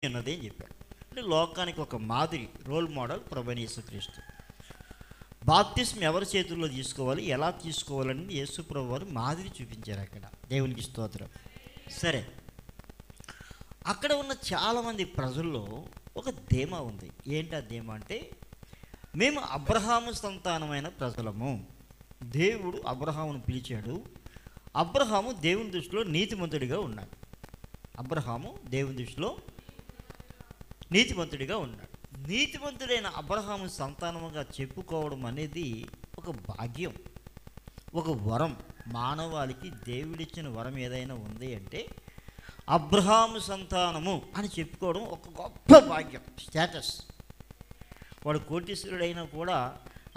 ఉన్నది అని చెప్పాడు. అంటే లోకానికి ఒక మాదిరి, రోల్ మోడల్ ప్రభువైన యేసుక్రీస్తు. బాప్తిస్మ ఎవరి చేతుల్లో తీసుకోవాలి, ఎలా తీసుకోవాలని యేసు ప్రభు వారు మాదిరి చూపించారు అక్కడ. దేవునికి స్తోత్రం. సరే, అక్కడ ఉన్న చాలామంది ప్రజల్లో ఒక ధీమా ఉంది. ఏంటి ఆ ధీమా అంటే, మేము అబ్రహాము సంతానమైన ప్రజలము. దేవుడు అబ్రహామును పిలిచాడు. అబ్రహాము దేవుని దృష్టిలో నీతిమంతుడిగా ఉన్నాడు. అబ్రహాము దేవుని దృష్టిలో నీతిమంతుడిగా ఉన్నాడు. నీతిమంతుడైన అబ్రహాము సంతానముగా చెప్పుకోవడం అనేది ఒక భాగ్యం, ఒక వరం. మానవాళికి దేవుడిచ్చిన వరం ఏదైనా ఉంది అంటే అబ్రహాము సంతానము అని చెప్పుకోవడం ఒక గొప్ప భాగ్యం, స్టేటస్. వాడు కోటీశ్వరుడైనా కూడా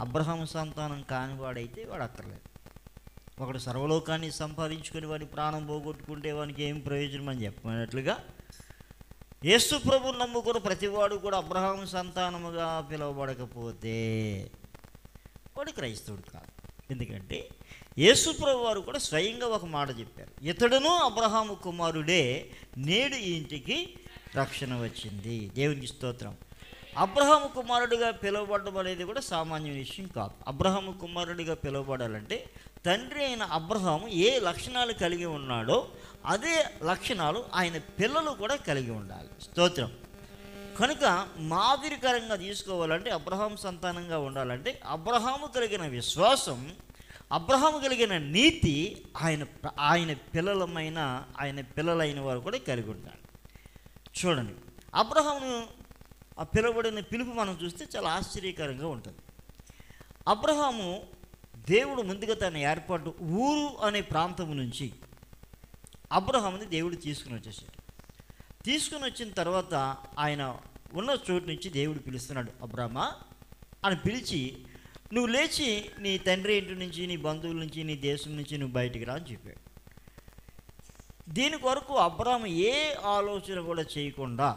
అబ్రహాము సంతానం కానివాడైతే వాడు అక్కర్లేదు. ఒకడు సర్వలోకాన్ని సంపాదించుకొని వాడి ప్రాణం పోగొట్టుకుంటే వానికి ఏం ప్రయోజనం అని చెప్పినట్లుగా యేసు ప్రభువును నమ్ముకున్న ప్రతివాడు కూడా అబ్రహాము సంతానముగా పిలువబడకపోతే వాడు క్రైస్తవుడు కాదు. ఎందుకంటే యేసు ప్రభు వారు కూడా స్వయంగా ఒక మాట చెప్పారు, ఇతడును అబ్రహాము కుమారుడే, నేడు ఈ ఇంటికి రక్షణ వచ్చింది. దేవునికి స్తోత్రం. అబ్రహాము కుమారుడిగా పిలువబడడం అనేది కూడా సామాన్య విషయం కాదు. అబ్రహాము కుమారుడిగా పిలువబడాలంటే తండ్రి అయిన అబ్రహాము ఏ లక్షణాలు కలిగి ఉన్నాడో అదే లక్షణాలు ఆయన పిల్లలు కూడా కలిగి ఉండాలి. స్తోత్రం. కనుక మాదిరికరంగా తీసుకోవాలంటే, అబ్రహాము సంతానంగా ఉండాలంటే అబ్రహాము కలిగిన విశ్వాసం, అబ్రహాము కలిగిన నీతి ఆయన పిల్లలైన వారు కూడా కలిగి ఉండాలి. చూడండి, అబ్రహామును ఆ పిలువబడిన పిలుపు మనం చూస్తే చాలా ఆశ్చర్యకరంగా ఉంటుంది. అబ్రహాము దేవుడు ముందుగా తన ఏర్పాటు ఊరు అనే ప్రాంతం నుంచి అబ్రహాముని దేవుడు తీసుకుని వచ్చేసాడు. తీసుకుని వచ్చిన తర్వాత ఆయన ఉన్న చోటు నుంచి దేవుడు పిలుస్తున్నాడు, అబ్రహమా అని పిలిచి, నువ్వు లేచి నీ తండ్రి ఇంటి నుంచి, నీ బంధువుల నుంచి, నీ దేశం నుంచి నువ్వు బయటికి రా అని చెప్పాడు. దీని కొరకు అబ్రహాము ఏ ఆలోచన కూడా చేయకుండా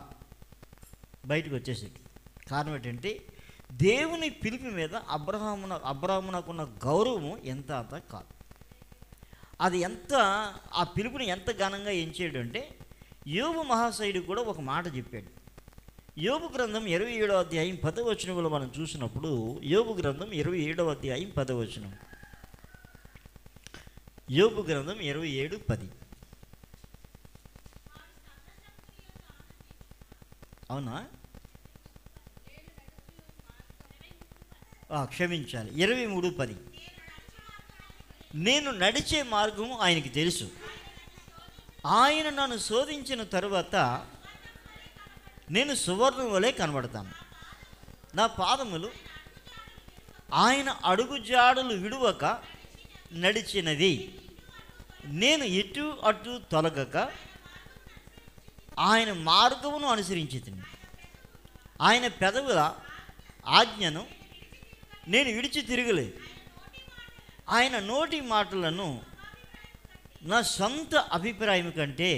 బయటకు వచ్చేసాడు. కారణం ఏంటంటే దేవుని పిలుపు మీద అబ్రహామునకున్న గౌరవము ఎంత అంత కాదు. అది ఎంత, ఆ పిలుపుని ఎంత ఘనంగా ఎంచాడు అంటే యోబు మహాశయుడు కూడా ఒక మాట చెప్పాడు. యోబు గ్రంథం 27వ అధ్యాయం 10వ వచనంలో మనం చూసినప్పుడు, యోబు గ్రంథం 27వ అధ్యాయం 10వ వచనం, యోబు గ్రంథం 27:10. అవునా? క్షమించాలి, 23:10. నేను నడిచే మార్గం ఆయనకి తెలుసు, ఆయన నన్ను శోధించిన తరువాత నేను సువర్ణం వలె కనబడతాను. నా పాదములు ఆయన అడుగు జాడలు విడువక నడిచినవి, నేను ఇటు అటు తొలగక ఆయన మార్గమును అనుసరించితిని. ఆయన పెదవుల ఆజ్ఞను నేను విడిచి తిరగలేదు. ఆయన నోటి మాటలను నా సొంత అభిప్రాయం కంటే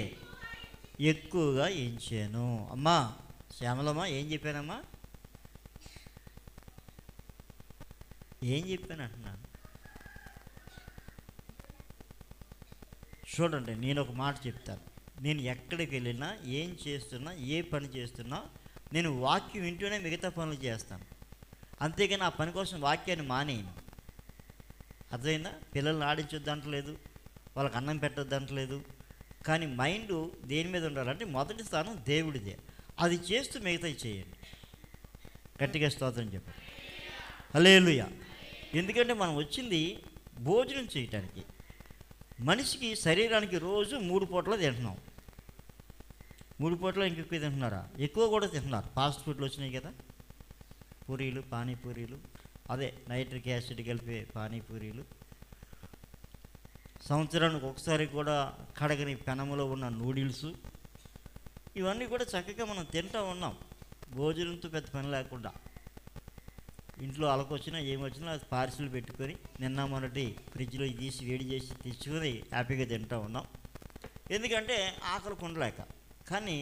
ఎక్కువగా ఎంచాను. అమ్మా శ్యామలమ్మా, ఏం చెప్పానమ్మా? ఏం చెప్పాను అంటున్నాను. చూడండి, నేను ఒక మాట చెప్తాను. నేను ఎక్కడికి వెళ్ళినా, ఏం చేస్తున్నా, ఏ పని చేస్తున్నా, నేను వాక్యం వింటూనే మిగతా పనులు చేస్తాను. అంతేగాని ఆ పని కోసం వాక్యాన్ని మానేయను. అర్థమైందా? పిల్లల్ని ఆడించొద్దంటలేదు, వాళ్ళకి అన్నం పెట్టొద్దంటలేదు. కానీ మైండ్ దేని మీద ఉండాలంటే మొదటి స్థానం దేవుడిదే. అది చేస్తూ మిగతాయి చేయండి. గట్టిగా స్తోత్రం చెప్పండి. హల్లెలూయా. ఎందుకంటే మనం వచ్చింది భోజనం చేయటానికి. మనిషికి శరీరానికి రోజు 3 పూటలు తింటున్నాం. 3 పూటలు ఇంకెక్కువ తింటున్నారా? ఎక్కువ కూడా తింటున్నారు. ఫాస్ట్ ఫుడ్లు వచ్చినాయి కదా, పూరీలు, పానీపూరీలు, అదే నైట్రిక్ యాసిడ్ కలిపే పానీపూరీలు. సంవత్సరానికి ఒకసారి కూడా కడగని పెనములో ఉన్న నూడిల్స్, ఇవన్నీ కూడా చక్కగా మనం తింటూ ఉన్నాం. భోజనంతో పెద్ద పని లేకుండా ఇంట్లో అలకొచ్చినా ఏమొచ్చినా అది పార్సిల్ పెట్టుకొని నిన్న మొన్నటి ఫ్రిడ్జ్లో తీసి వేడి చేసి తెచ్చుకొని హ్యాపీగా తింటూ ఉన్నాం. ఎందుకంటే ఆకలి ఉండలేక. కానీ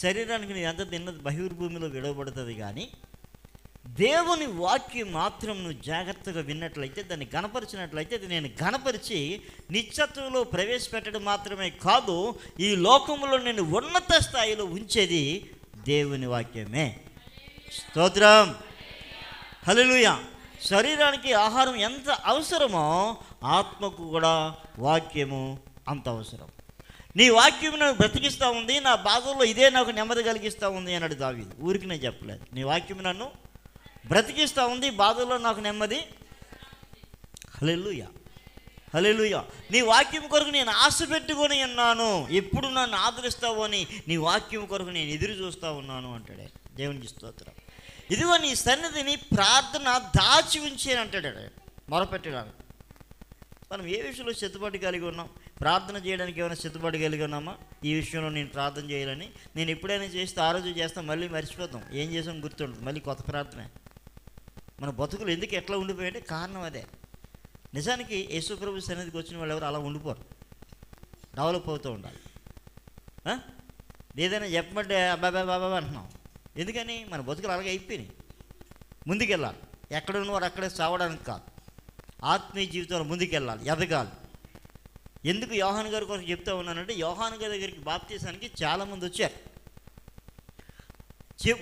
శరీరానికి నువ్వు ఎంత తిన్నది బహిర్భూమిలో విడవబడుతుంది. కానీ దేవుని వాక్యం మాత్రం నువ్వు జాగ్రత్తగా విన్నట్లయితే, దాన్ని గణపరిచినట్లయితే, అది నేను గణపరిచి నిత్యత్వంలో ప్రవేశపెట్టడం మాత్రమే కాదు, ఈ లోకంలో నేను ఉన్నత స్థాయిలో ఉంచేది దేవుని వాక్యమే. స్తోత్రం. హల్లెలూయా. శరీరానికి ఆహారం ఎంత అవసరమో ఆత్మకు కూడా వాక్యము అంత అవసరం. నీ వాక్యం నాకు బ్రతికిస్తూ ఉంది, నా బాధల్లో ఇదే నాకు నెమ్మది కలిగిస్తూ ఉంది అన్నాడు దావీదు. ఊరికి నేను చెప్పలేదు, నీ వాక్యం నన్ను బ్రతికిస్తూ ఉంది, బాధల్లో నాకు నెమ్మది. హల్లెలూయా, హల్లెలూయా. నీ వాక్యం కొరకు నేను ఆశ పెట్టుకొని ఉన్నాను, ఎప్పుడు నన్ను ఆదరిస్తావు అని నీ వాక్యం కొరకు నేను ఎదురు చూస్తూ ఉన్నాను అంటాడే. దేవునికి స్తోత్రం. ఇదిగో నీ సన్నిధిని ప్రార్థన దాచి ఉంచేని అంటాడు మొరపెట్టడానికి. మనం ఏ విషయంలో సిద్ధపాటు కలిగి ఉన్నాం? ప్రార్థన చేయడానికి ఏమైనా సిద్ధపాటు కలిగి ఉన్నామా? ఈ విషయంలో నేను ప్రార్థన చేయాలని నేను ఎప్పుడైనా చేస్తే ఆ రోజు చేస్తాం, మళ్ళీ మర్చిపోతాం, ఏం చేసాం గుర్తుండదు, మళ్ళీ కొత్త ప్రార్థన. మన బతుకులు ఎందుకు ఎట్లా ఉండిపోయాయంటే కారణం అదే. నిజానికి యేసుప్రభు సన్నిధికి వచ్చిన వాళ్ళు ఎవరు అలా ఉండిపోరు, డెవలప్ అవుతూ ఉండాలి. ఏదైనా చెప్పమంటే అబ్బాబా బాబా అంటున్నాం, ఎందుకని? మన బతుకులు అలాగే అయిపోయినాయి. ముందుకెళ్ళాలి, ఎక్కడున్న వారు అక్కడే చావడానికి కాదు, ఆత్మీయ జీవితంలో ముందుకెళ్ళాలి, ఎదగాలి. ఎందుకు యోహాను గారి కోసం చెప్తా ఉన్నానంటే, యోహాను గారి దగ్గరికి బాప్తీసానికి చాలామంది వచ్చారు.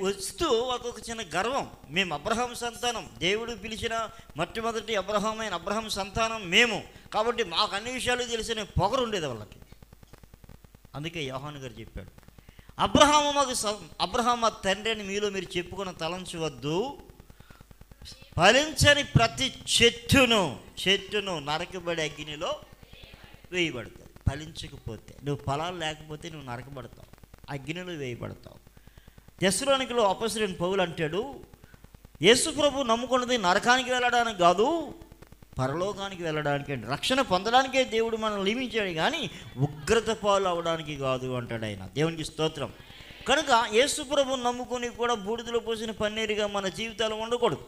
వస్తూ ఒక్కొక్క చిన్న గర్వం, మేము అబ్రహాం సంతానం, దేవుడు పిలిచిన మొట్టమొదటి అబ్రహాం సంతానం మేము, కాబట్టి మాకు అన్ని విషయాలు తెలిసిన పొగరు ఉండేది వాళ్ళకి. అందుకే యోహాను గారు చెప్పాడు, అబ్రహాము మా తండ్రి అని మీలో మీరు చెప్పుకున్న తలంచవద్దు, ఫలించని ప్రతి చెట్టును నరకబడి అగ్నిలో వేయబడతావు. ఫలించకపోతే, నువ్వు ఫలాలు లేకపోతే నువ్వు నరకబడతావు, అగ్నిలో వేయబడతావు. తెస్సలోనికలో అపొస్తలుడైన పౌలు అంటాడు, యేసు ప్రభు నమ్ముకున్నది నరకానికి వెళ్ళడానికి కాదు, పరలోకానికి వెళ్ళడానికి, రక్షణ పొందడానికే దేవుడు మనల్ని నియమించాడు కానీ ఉగ్రత పాలు అవడానికి కాదు అంటాడు ఆయన. దేవునికి స్తోత్రం. కనుక యేసు ప్రభువుని నమ్ముకొని కూడా బూడిదలో పోసిన పన్నీరుగా మన జీవితాలు ఉండకూడదు.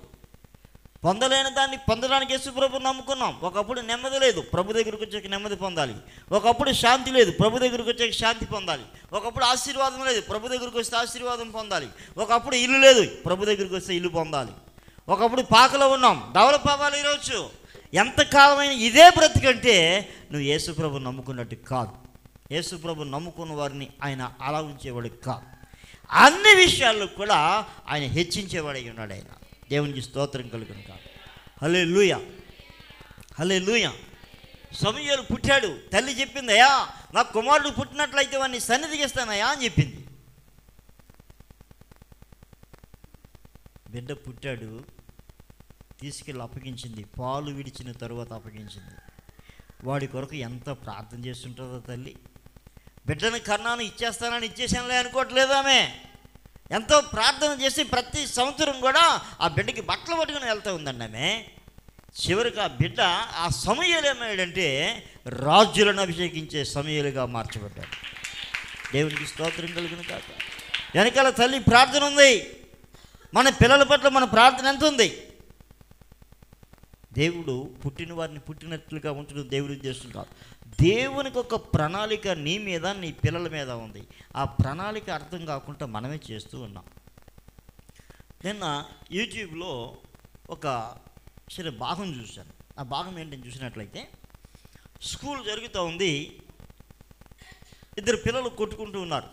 పొందలేని దాన్ని పొందడానికి యేసు ప్రభువుని నమ్ముకున్నాం. ఒకప్పుడు నెమ్మది లేదు, ప్రభు దగ్గరికి వచ్చాక నెమ్మది పొందాలి. ఒకప్పుడు శాంతి లేదు, ప్రభు దగ్గరికి వచ్చాక శాంతి పొందాలి. ఒకప్పుడు ఆశీర్వాదం లేదు, ప్రభు దగ్గరికి వస్తే ఆశీర్వాదం పొందాలి. ఒకప్పుడు ఇల్లు లేదు, ప్రభు దగ్గరికి వస్తే ఇల్లు పొందాలి. ఒకప్పుడు పాకలో ఉన్నాం, డెవలప్ అవ్వాలి. ఈరోజు ఎంతకాలమైన ఇదే బ్రతికంటే నువ్వు యేసు ప్రభువుని నమ్ముకున్నట్టు కాదు. యేసు ప్రభువుని నమ్ముకున్న వారిని ఆయన అలా ఉంచేవాడు కాదు, అన్ని విషయాల్లో కూడా ఆయన హెచ్చించేవాడై ఉన్నాడు ఆయన. దేవునికి స్తోత్రం కలుగును కాదు. హల్లెలూయా, హల్లెలూయా. సమూయేలు పుట్టాడు, తల్లి చెప్పింది, అయ్యా నా కుమారుడు పుట్టినట్లయితే వాడిని సన్నిధికి ఇస్తానయ్యా అని చెప్పింది. బిడ్డ పుట్టాడు, తీసుకెళ్ళి అప్పగించింది, పాలు విడిచిన తరువాత అప్పగించింది. వాడి కొరకు ఎంత ప్రార్థన చేస్తుంటుందో తల్లి. బిడ్డను కన్నాను ఇచ్చేస్తానని ఇచ్చేసానులే అనుకోవట్లేదు ఆమె. ఎంతో ప్రార్థన చేసి ప్రతి సంవత్సరం కూడా ఆ బిడ్డకి బట్టలు పట్టుకుని వెళ్తూ ఉందండి ఆమె. చివరికి ఆ బిడ్డ ఆ సమూయేలు ఏమయ్యాడంటే రాజులను అభిషేకించే సమూయేలుగా మార్చబడ్డాడు. దేవునికి స్తోత్రం కలుగును కాక. వెనకాల తల్లి ప్రార్థన ఉంది. మన పిల్లల పట్ల మన ప్రార్థన ఎంత ఉంది? దేవుడు పుట్టిన వారిని పుట్టినట్లుగా ఉంచడం దేవుడు ఉద్దేశం కాదు. దేవునికి ఒక ప్రణాళిక నీ మీద, నీ పిల్లల మీద ఉంది. ఆ ప్రణాళిక అర్థం కాకుండా మనమే చేస్తూ ఉన్నాం. నిన్న యూట్యూబ్లో ఒక చిన్న భాగం చూశాను. ఆ భాగం ఏంటని చూసినట్లయితే, స్కూల్ జరుగుతూ ఉంది, ఇద్దరు పిల్లలు కొట్టుకుంటూ ఉన్నారు.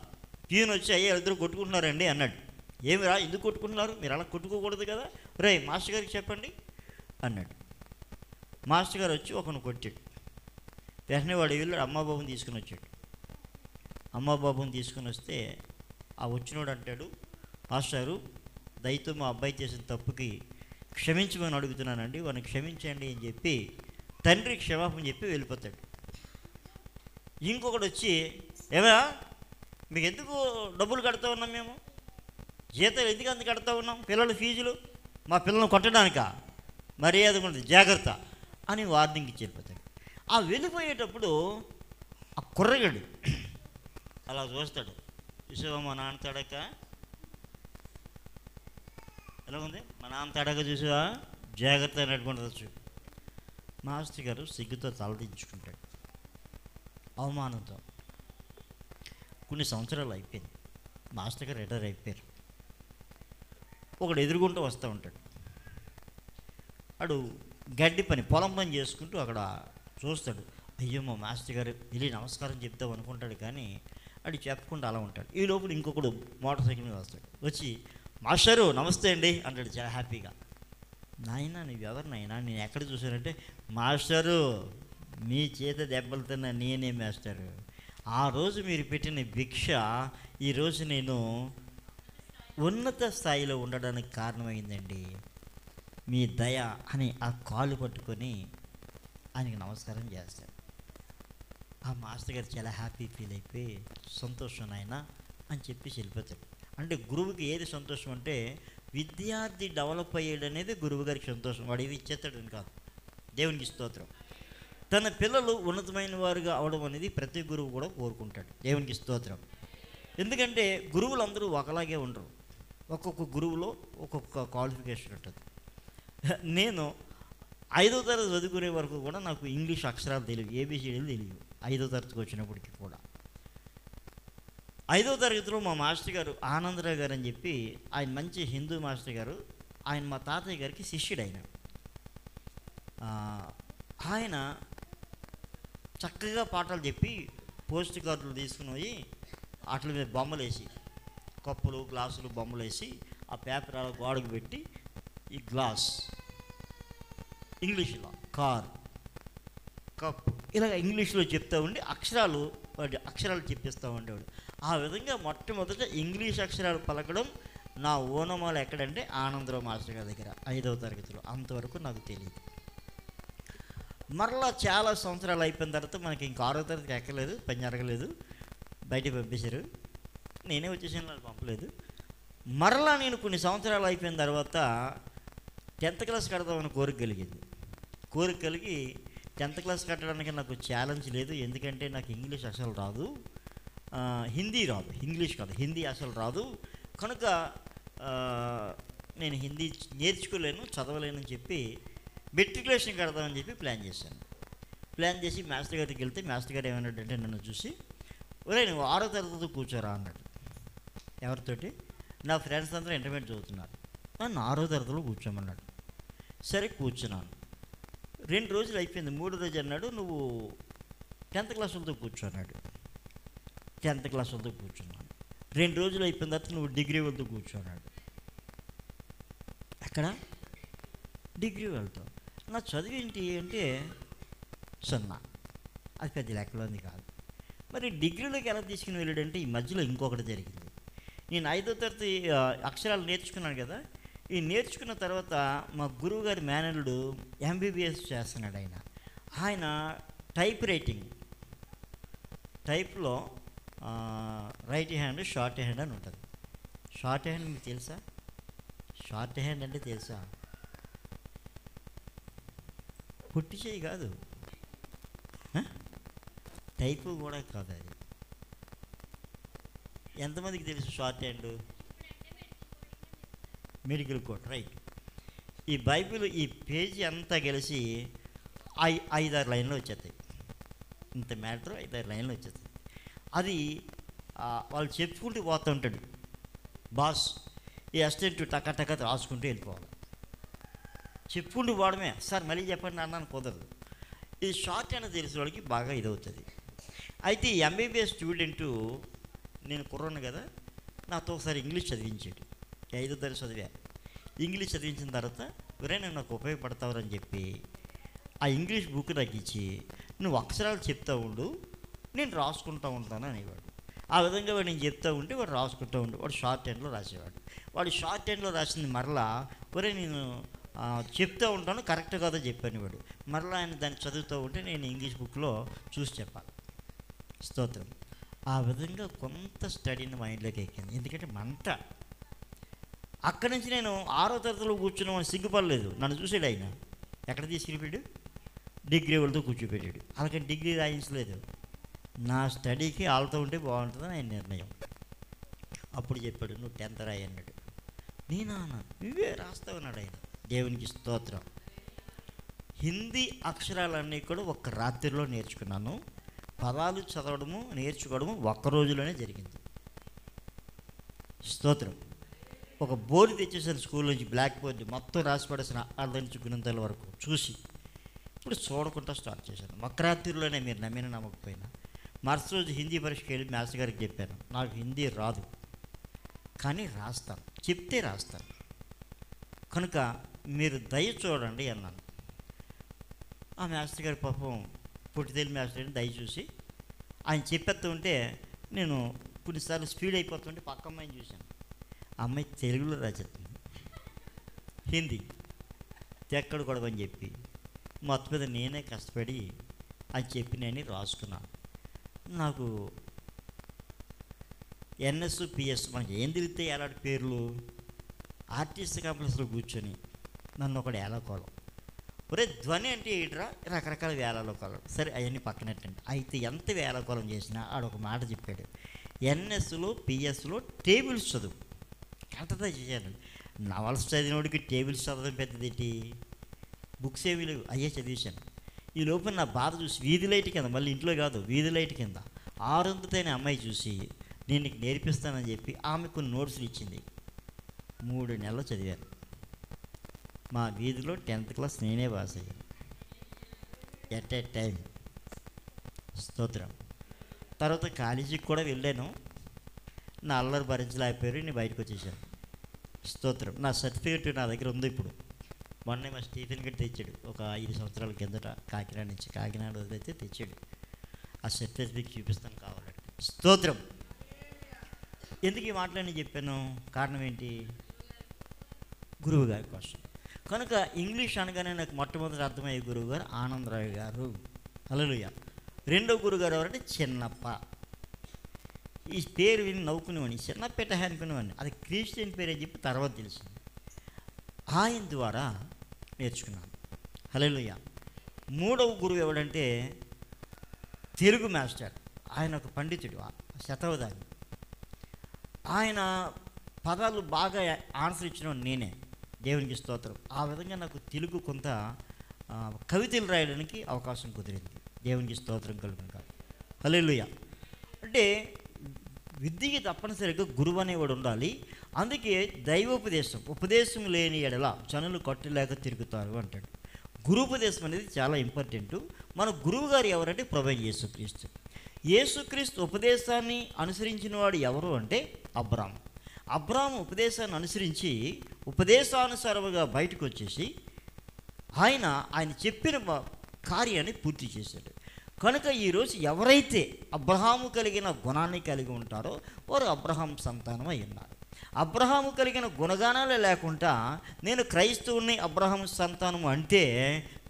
ప్యూన్ వచ్చి, అయ్యా ఇద్దరు కొట్టుకుంటున్నారండి అన్నాడు. ఏమిరా ఎందుకు కొట్టుకుంటున్నారు, మీరు అలా కొట్టుకోకూడదు కదా, రే మాస్టర్ గారికి చెప్పండి అన్నాడు. మాస్టర్ గారు వచ్చి ఒకను కొట్టాడు. వెంటనే వాడు వెళ్ళాడు, అమ్మాబాబుని తీసుకుని వచ్చాడు. అమ్మాబాబుని తీసుకుని వస్తే ఆ వచ్చినోడు అంటాడు, మాస్టారు దయతో మా అబ్బాయి చేసిన తప్పుకి క్షమించమని అడుగుతున్నానండి, వాడిని క్షమించండి అని చెప్పి తండ్రి క్షమాపణ చెప్పి వెళ్ళిపోతాడు. ఇంకొకటి వచ్చి, ఏమా మీకు ఎందుకు డబ్బులు కడతా ఉన్నాం, మేము జీతాలు ఎందుకు అంత కడతా ఉన్నాం, పిల్లల ఫీజులు, మా పిల్లల్ని కొట్టడానికా, మర్యాద ఉండదు జాగ్రత్త అని వార్నింగ్ ఇచ్చి వెళ్ళిపోతాడు. ఆ వెళ్ళిపోయేటప్పుడు ఆ కుర్రగాడు అలా చూస్తాడు, చూసావా మా నాన్న తడక ఎలా ఉంది, మా నాన్న తడక చూసావా, జాగ్రత్త అన్నట్టుకుంటుంది చూడు. మాస్టర్ గారు సిగ్గుతో తలదించుకుంటాడు, అవమానంతో. కొన్ని సంవత్సరాలు అయిపోయింది, మాస్టర్ గారు రిటైర్ అయిపోయారు. ఒకడు ఎదురుగుంటూ వస్తూ ఉంటాడు. వాడు గడ్డి పని, పొలం పని చేసుకుంటూ అక్కడ చూస్తాడు. అయ్యో మా మాస్టర్ గారు వెళ్ళి నమస్కారం చెప్తాం అనుకుంటాడు, కానీ అది చెప్పకుండా అలా ఉంటాడు. ఈ లోపల ఇంకొకడు మోటార్ సైకిల్ మీద వస్తాడు, వచ్చి మాస్టరు నమస్తే అండి అంటాడు చాలా హ్యాపీగా. నాయనా నువ్వెవరు నాయనా, నేను ఎక్కడ చూశానంటే, మాస్టరు మీ చేత దెబ్బలు తిన్న నేనే మాస్టరు. ఆ రోజు మీరు పెట్టిన భిక్ష ఈరోజు నేను ఉన్నత స్థాయిలో ఉండడానికి కారణమైందండి, మీ దయ అని ఆ కాళ్ళు పట్టుకొని ఆయనకి నమస్కారం చేస్తాడు. ఆ మాస్టర్ గారు చాలా హ్యాపీ ఫీల్ అయిపోయి సంతోషం నాయన అని చెప్పి వెళ్ళిపోతాడు. అంటే గురువుకి ఏది సంతోషం అంటే విద్యార్థి డెవలప్ అయ్యాడు అనేది గురువు గారికి సంతోషం. వాడు ఏది ఇచ్చేస్తాడని కాదు. దేవునికి స్తోత్రం. తన పిల్లలు ఉన్నతమైన వారుగా అవడం అనేది ప్రతి గురువు కూడా కోరుకుంటాడు. దేవునికి స్తోత్రం. ఎందుకంటే గురువులందరూ ఒకలాగే ఉండరు. ఒక్కొక్క గురువులో ఒక్కొక్క క్వాలిఫికేషన్ ఉంటుంది. నేను 5వ తరగతి చదువుకునే వరకు కూడా నాకు ఇంగ్లీష్ అక్షరాలు తెలియవు, ఏబిసిడీలు తెలియవు. 5వ తరగతికి వచ్చినప్పటికీ కూడా 5వ తరగతిలో మా మాస్టర్ గారు ఆనందరావు గారు అని చెప్పి, ఆయన మంచి హిందూ మాస్టర్ గారు. ఆయన మా తాతయ్య గారికి శిష్యుడు. ఆయన చక్కగా పాఠాలు చెప్పి పోస్ట్ కార్డులు తీసుకుని పోయి వాటి మీద బొమ్మలు వేసి, కప్పులు గ్లాసులు బొమ్మలు వేసి ఆ పేపర్ అలా గోడకు పెట్టి ఈ గ్లాస్ ఇంగ్లీష్లో, కార్, కప్ ఇలాగ ఇంగ్లీష్లో చెప్తూ ఉండి అక్షరాలు చెప్పిస్తూ ఉండేవాడు. ఆ విధంగా మొట్టమొదట ఇంగ్లీష్ అక్షరాలు పలకడం నా ఓనమాలు ఎక్కడంటే ఆనందరావు మాస్టర్ గారి దగ్గర 5వ తరగతిలో. అంతవరకు నాకు తెలియదు. మరలా చాలా సంవత్సరాలు అయిపోయిన తర్వాత మనకి ఇంకా 6వ తరగతికి ఎక్కలేదు, పని జరగలేదు, బయటికి పంపించారు. నేనే వచ్చేసాను, నాకు పంపలేదు. మరలా నేను కొన్ని సంవత్సరాలు అయిపోయిన తర్వాత 10th క్లాస్ కడదామని కోరిక కలిగింది. కోరిక కలిగి 10th క్లాస్ కట్టడానికి నాకు ఛాలెంజ్ లేదు. ఎందుకంటే నాకు ఇంగ్లీష్ అసలు రాదు, హిందీ రాదు, ఇంగ్లీష్ కాదు హిందీ అసలు రాదు. కనుక నేను హిందీ నేర్చుకోలేను, చదవలేనని చెప్పి మెట్రికులేషన్ కడదామని చెప్పి ప్లాన్ చేశాను. ప్లాన్ చేసి మాస్టర్ గారికి వెళ్తే మాస్టర్ గారు ఏమన్నాడంటే నన్ను చూసి, ఒరే నువ్వు 6వ తరగతితో కూర్చోరా అన్నాడు. ఎవరితోటి? నా ఫ్రెండ్స్ అందరూ ఇంటర్మీడియట్ చదువుతున్నారు, నన్ను 6వ తరగతిలో కూర్చోమన్నాడు. సరే కూర్చున్నాను. 2 రోజులు అయిపోయింది. 3వ రోజు అన్నాడు నువ్వు 10th క్లాస్ వాళ్ళతో కూర్చో అన్నాడు. 10th క్లాస్ వాళ్ళతో కూర్చున్నాను. 2 రోజులు అయిపోయిన తర్వాత నువ్వు డిగ్రీ వాళ్ళతో కూర్చో అన్నాడు. అక్కడ డిగ్రీ వెళ్తావు. నా చదువు ఏంటి అంటే 0, అది పెద్ద లెక్కలో ఉంది కాదు. మరి డిగ్రీలోకి ఎలా తీసుకుని వెళ్ళాడంటే ఈ మధ్యలో ఇంకొకటి జరిగింది. నేను 5వ తరగతి అక్షరాలు నేర్చుకున్నాను కదా. ఈ నేర్చుకున్న తర్వాత మా గురువు గారి మేనల్లుడు MBBS చేస్తున్నాడు. ఆయన టైప్ రైటింగ్, టైప్లో రైట్ హ్యాండ్ షార్ట్ హ్యాండ్ అని ఉంటుంది. షార్ట్ హ్యాండ్ మీకు తెలుసా? షార్ట్ హ్యాండ్ అంటే తెలుసా? పుట్టి చేయి కాదు, టైపు కూడా కాదు. అది ఎంతమందికి తెలుసు short hand? Medical code, right. ఈ బైబిల్ ఈ పేజీ అంతా కలిసి 5-6 లైన్లు వచ్చేస్తాయి. ఇంత మ్యాటర్ 5-6 లైన్లు వచ్చేస్తాయి. అది వాళ్ళు చెప్పుకుంటూ పోతూ ఉంటాడు బాస్. ఈ అసిస్టెంట్ టకా రాసుకుంటూ వెళ్ళిపోవాలి. చెప్పుకుంటూ పోవడమే. సార్ మళ్ళీ చెప్పండి అన్నాను, కుదరదు. ఇది షార్ట్ హ్యాండ్ తెలిసిన వాళ్ళకి బాగా ఇదవుతుంది. అయితే ఈ MBBS స్టూడెంటు, నేను కుర్రాను కదా, నాతో ఒకసారి ఇంగ్లీష్ చదివించాడు. 5వ తరగతి చదివా. ఇంగ్లీష్ చదివించిన తర్వాత ఎవరైనా నాకు ఉపయోగపడతావని చెప్పి ఆ ఇంగ్లీష్ బుక్ నాకు ఇచ్చి నువ్వు అక్షరాలు చెప్తూ ఉండు, నేను రాసుకుంటూ ఉంటాను అనేవాడు. ఆ విధంగా వాడు నేను చెప్తూ ఉంటే వాడు రాసుకుంటూ ఉండు. వాడు షార్ట్ హ్యాండ్లో రాసేవాడు. వాడు షార్ట్ హ్యాండ్లో రాసింది మరలా ఒరే నేను చెప్తూ ఉంటాను, కరెక్ట్ కాదో చెప్పాను వాడు. మరలా ఆయన దాన్ని చదువుతూ ఉంటే నేను ఇంగ్లీష్ బుక్లో చూసి చెప్పాలి. స్తోత్రం. ఆ విధంగా కొంత స్టడీని మైండ్లోకి ఎక్కింది. ఎందుకంటే మంట. అక్కడి నుంచి నేను 6వ తరగతిలో కూర్చున్నామని సిగ్గుపడలేదు. నన్ను చూసాడు ఆయన. ఎక్కడ తీసుకెళ్ళిపోయాడు? డిగ్రీ వాళ్ళతో కూర్చోపెట్టాడు. అలాగని డిగ్రీ రాయించలేదు. నా స్టడీకి వాళ్ళతో ఉంటే బాగుంటుందని ఆయన నిర్ణయం. అప్పుడు చెప్పాడు నువ్వు 10th రాయి అన్నాడు. నేనా? నువ్వే రాస్తావన్నాడు ఆయన. దేవునికి స్తోత్రం. హిందీ అక్షరాలన్నీ కూడా ఒక్క రాత్రిలో నేర్చుకున్నాను. పదాలు చదవడము నేర్చుకోవడము ఒక్క రోజులోనే జరిగింది. స్తోత్రం. ఒక బోర్డు తెచ్చేసాను స్కూల్ నుంచి, బ్లాక్ బోర్డు మొత్తం రాసి పడేసిన అర్థం నుంచి గుణంతాల వరకు చూసి ఇప్పుడు చూడకుండా స్టార్ట్ చేశాను. ఒక్క రాత్రిలోనే, మీరు నమ్మిన నమ్మకపోయినా మరుసటి రోజు హిందీ పరీక్షకి వెళ్ళి మాస్టర్ గారికి చెప్పాను, నాకు హిందీ రాదు కానీ రాస్తాను, చెప్తే రాస్తాను, కనుక మీరు దయ చూడండి అన్నాను. ఆ మాస్టర్ గారి పాపం పుట్టితేలి మాస్టర్ గారిని దయ చూసి ఆయన చెప్పేస్తూ ఉంటే నేను కొన్నిసార్లు స్పీడ్ అయిపోతుంటే పక్క అమ్మాయిని చూశాను. ఆ అమ్మాయి తెలుగులో రాసేస్తుంది, హిందీ ఎక్కడ కూడా అని చెప్పి మొత్తం మీద నేనే కష్టపడి అది చెప్పి నేను రాసుకున్నాను. నాకు ఎన్ఎస్ పిఎస్ మనకి ఏం తెలిస్తే ఎలాంటి పేర్లు ఆర్టిస్ట్ కాంప్లెక్స్లో కూర్చొని నన్ను ఒకడు ఏలకోలం, ఒరే ధ్వని అంటే ఏంట్రా, రకరకాల వేలాకోలం, సరే అవన్నీ పక్కనట్టండి. అయితే ఎంత వేలాకోలం చేసినా ఆడొక మాట చెప్పాడు, ఎన్ఎస్లో పిఎస్లో టేబుల్స్ చదువు. కరెక్ట్గా చేశాను. నవల్స్ చదివినోడికి టేబుల్స్ చదవడం పెద్దదేంటి, బుక్స్ ఏమీ లేవు, అయ్యే చదివేశాను. ఈ లోపల నా బాధ చూసి వీధి లైట్ కింద, మళ్ళీ ఇంట్లో కాదు వీధి లైట్ కింద ఆరుంతైన అమ్మాయి చూసి నేను నీకు నేర్పిస్తానని చెప్పి ఆమె కొన్ని నోట్స్లు ఇచ్చింది. 3 నెలలు చదివాను. మా వీధిలో 10th క్లాస్ నేనే పాస్ అయ్యాను ఎట్ ఏ టైం. స్తోత్రం. తర్వాత కాలేజీకి కూడా వెళ్ళాను. నా అల్లరి భరించలేకపోయారు, నేను బయటకు వచ్చేసాను. స్తోత్రం. నా సర్టిఫికేట్ నా దగ్గర ఉంది ఇప్పుడు. మొన్న మా స్టీఫెన్ గట్టి తెచ్చాడు, ఒక 5 సంవత్సరాల కిందట కాకినాడ నుంచి. కాకినాడ వదిలితే తెచ్చాడు. ఆ సర్టిఫికేట్ చూపిస్తాను కావాలంటే. స్తోత్రం. ఎందుకు ఈ మాటలని చెప్పాను, కారణం ఏంటి, గురువు గారి కోసం. కనుక ఇంగ్లీష్ అనగానే నాకు మొట్టమొదటి అర్థమయ్యే గురువు గారు ఆనందరావు గారు. హల్లెలూయా. రెండో గురుగారు ఎవరంటే చిన్నప్ప. ఈ పేరు విని నవ్వుకునేవాడిని, చిన్నపేట అనుకునేవాడిని. అది క్రిస్టియన్ పేరు అని చెప్పి తర్వాత తెలిసింది. ఆయన ద్వారా నేర్చుకున్నాను. హల్లెలూయా. మూడవ గురువు ఎవడంటే తెలుగు మాస్టర్. ఆయన ఒక పండితుడు, శతావధాని. ఆయన పదాలు బాగా ఆన్సర్ ఇచ్చిన నేనే. దేవునికి స్తోత్రం. ఆ విధంగా నాకు తెలుగు కొంత కవితలు రాయడానికి అవకాశం కుదిరింది. దేవునికి స్తోత్రం కలుగును కాదు. హల్లెలూయా. అంటే విద్యకి తప్పనిసరిగా గురువు అనేవాడు ఉండాలి. అందుకే దైవోపదేశం, ఉపదేశం లేని ఎడల జనులు కట్టులేక తిరుగుతారు అంటాడు. గురుపదేశం అనేది చాలా ఇంపార్టెంట్. మన గురువు గారు ఎవరంటే ప్రభువైన యేసుక్రీస్తు. యేసుక్రీస్తు ఉపదేశాన్ని అనుసరించిన వాడు ఎవరు అంటే అబ్రాము. అబ్రాము ఉపదేశాన్ని అనుసరించి ఉపదేశానుసారముగా బయటకు వచ్చేసి ఆయన చెప్పిన కార్యాన్ని పూర్తి చేశాడు. కనుక ఈరోజు ఎవరైతే అబ్రహాము కలిగిన గుణాన్ని కలిగి ఉంటారో వారు అబ్రహాం సంతానం అయి ఉన్నారు. అబ్రహాము కలిగిన గుణగానాలే లేకుండా నేను క్రైస్తవుని అబ్రహాము సంతానము అంటే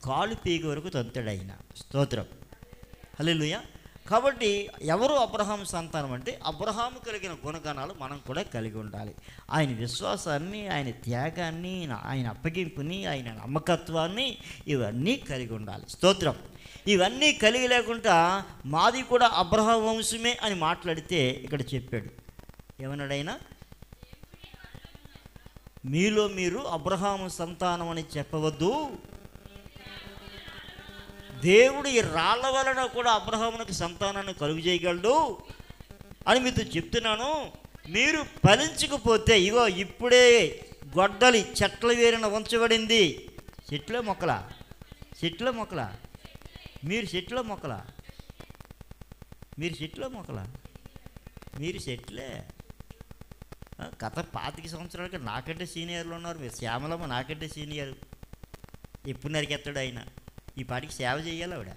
కాలు పీకి వరకు తంతాడైన. స్తోత్రం. హల్లెలూయా. కాబట్టి ఎవరు అబ్రహాము సంతానం అంటే అబ్రహాము కలిగిన గుణగణాలు మనం కూడా కలిగి ఉండాలి. ఆయన విశ్వాసాన్ని, ఆయన త్యాగాన్ని, ఆయన అప్పగింపుని, ఆయన నమ్మకత్వాన్ని ఇవన్నీ కలిగి ఉండాలి. స్తోత్రం. ఇవన్నీ కలిగి లేకుండా మాది కూడా అబ్రహాం వంశమే అని మాట్లాడితే ఇక్కడ చెప్పాడు. ఏమన్నాడైనా, మీలో మీరు అబ్రహాము సంతానం అని చెప్పవద్దు, దేవుడు ఈ రాళ్ల వలన కూడా అబ్రహామునకు సంతానాన్ని కలుగు చేయగలడు అని మీతో చెప్తున్నాను. మీరు ఫలించకపోతే ఇగో ఇప్పుడే గొడ్డలి చెట్ల వేరిన ఉంచబడింది. చెట్ల మొక్కల మీరు చెట్లే. గత 25 సంవత్సరాలకి నాకంటే సీనియర్లు ఉన్నారు. మీరు శ్యామలమ్మ నాకంటే సీనియర్. ఎప్పుడు నరికెత్తాడు ఆయన. ఈ పాటికి సేవ చేయాలి ఆవిడ.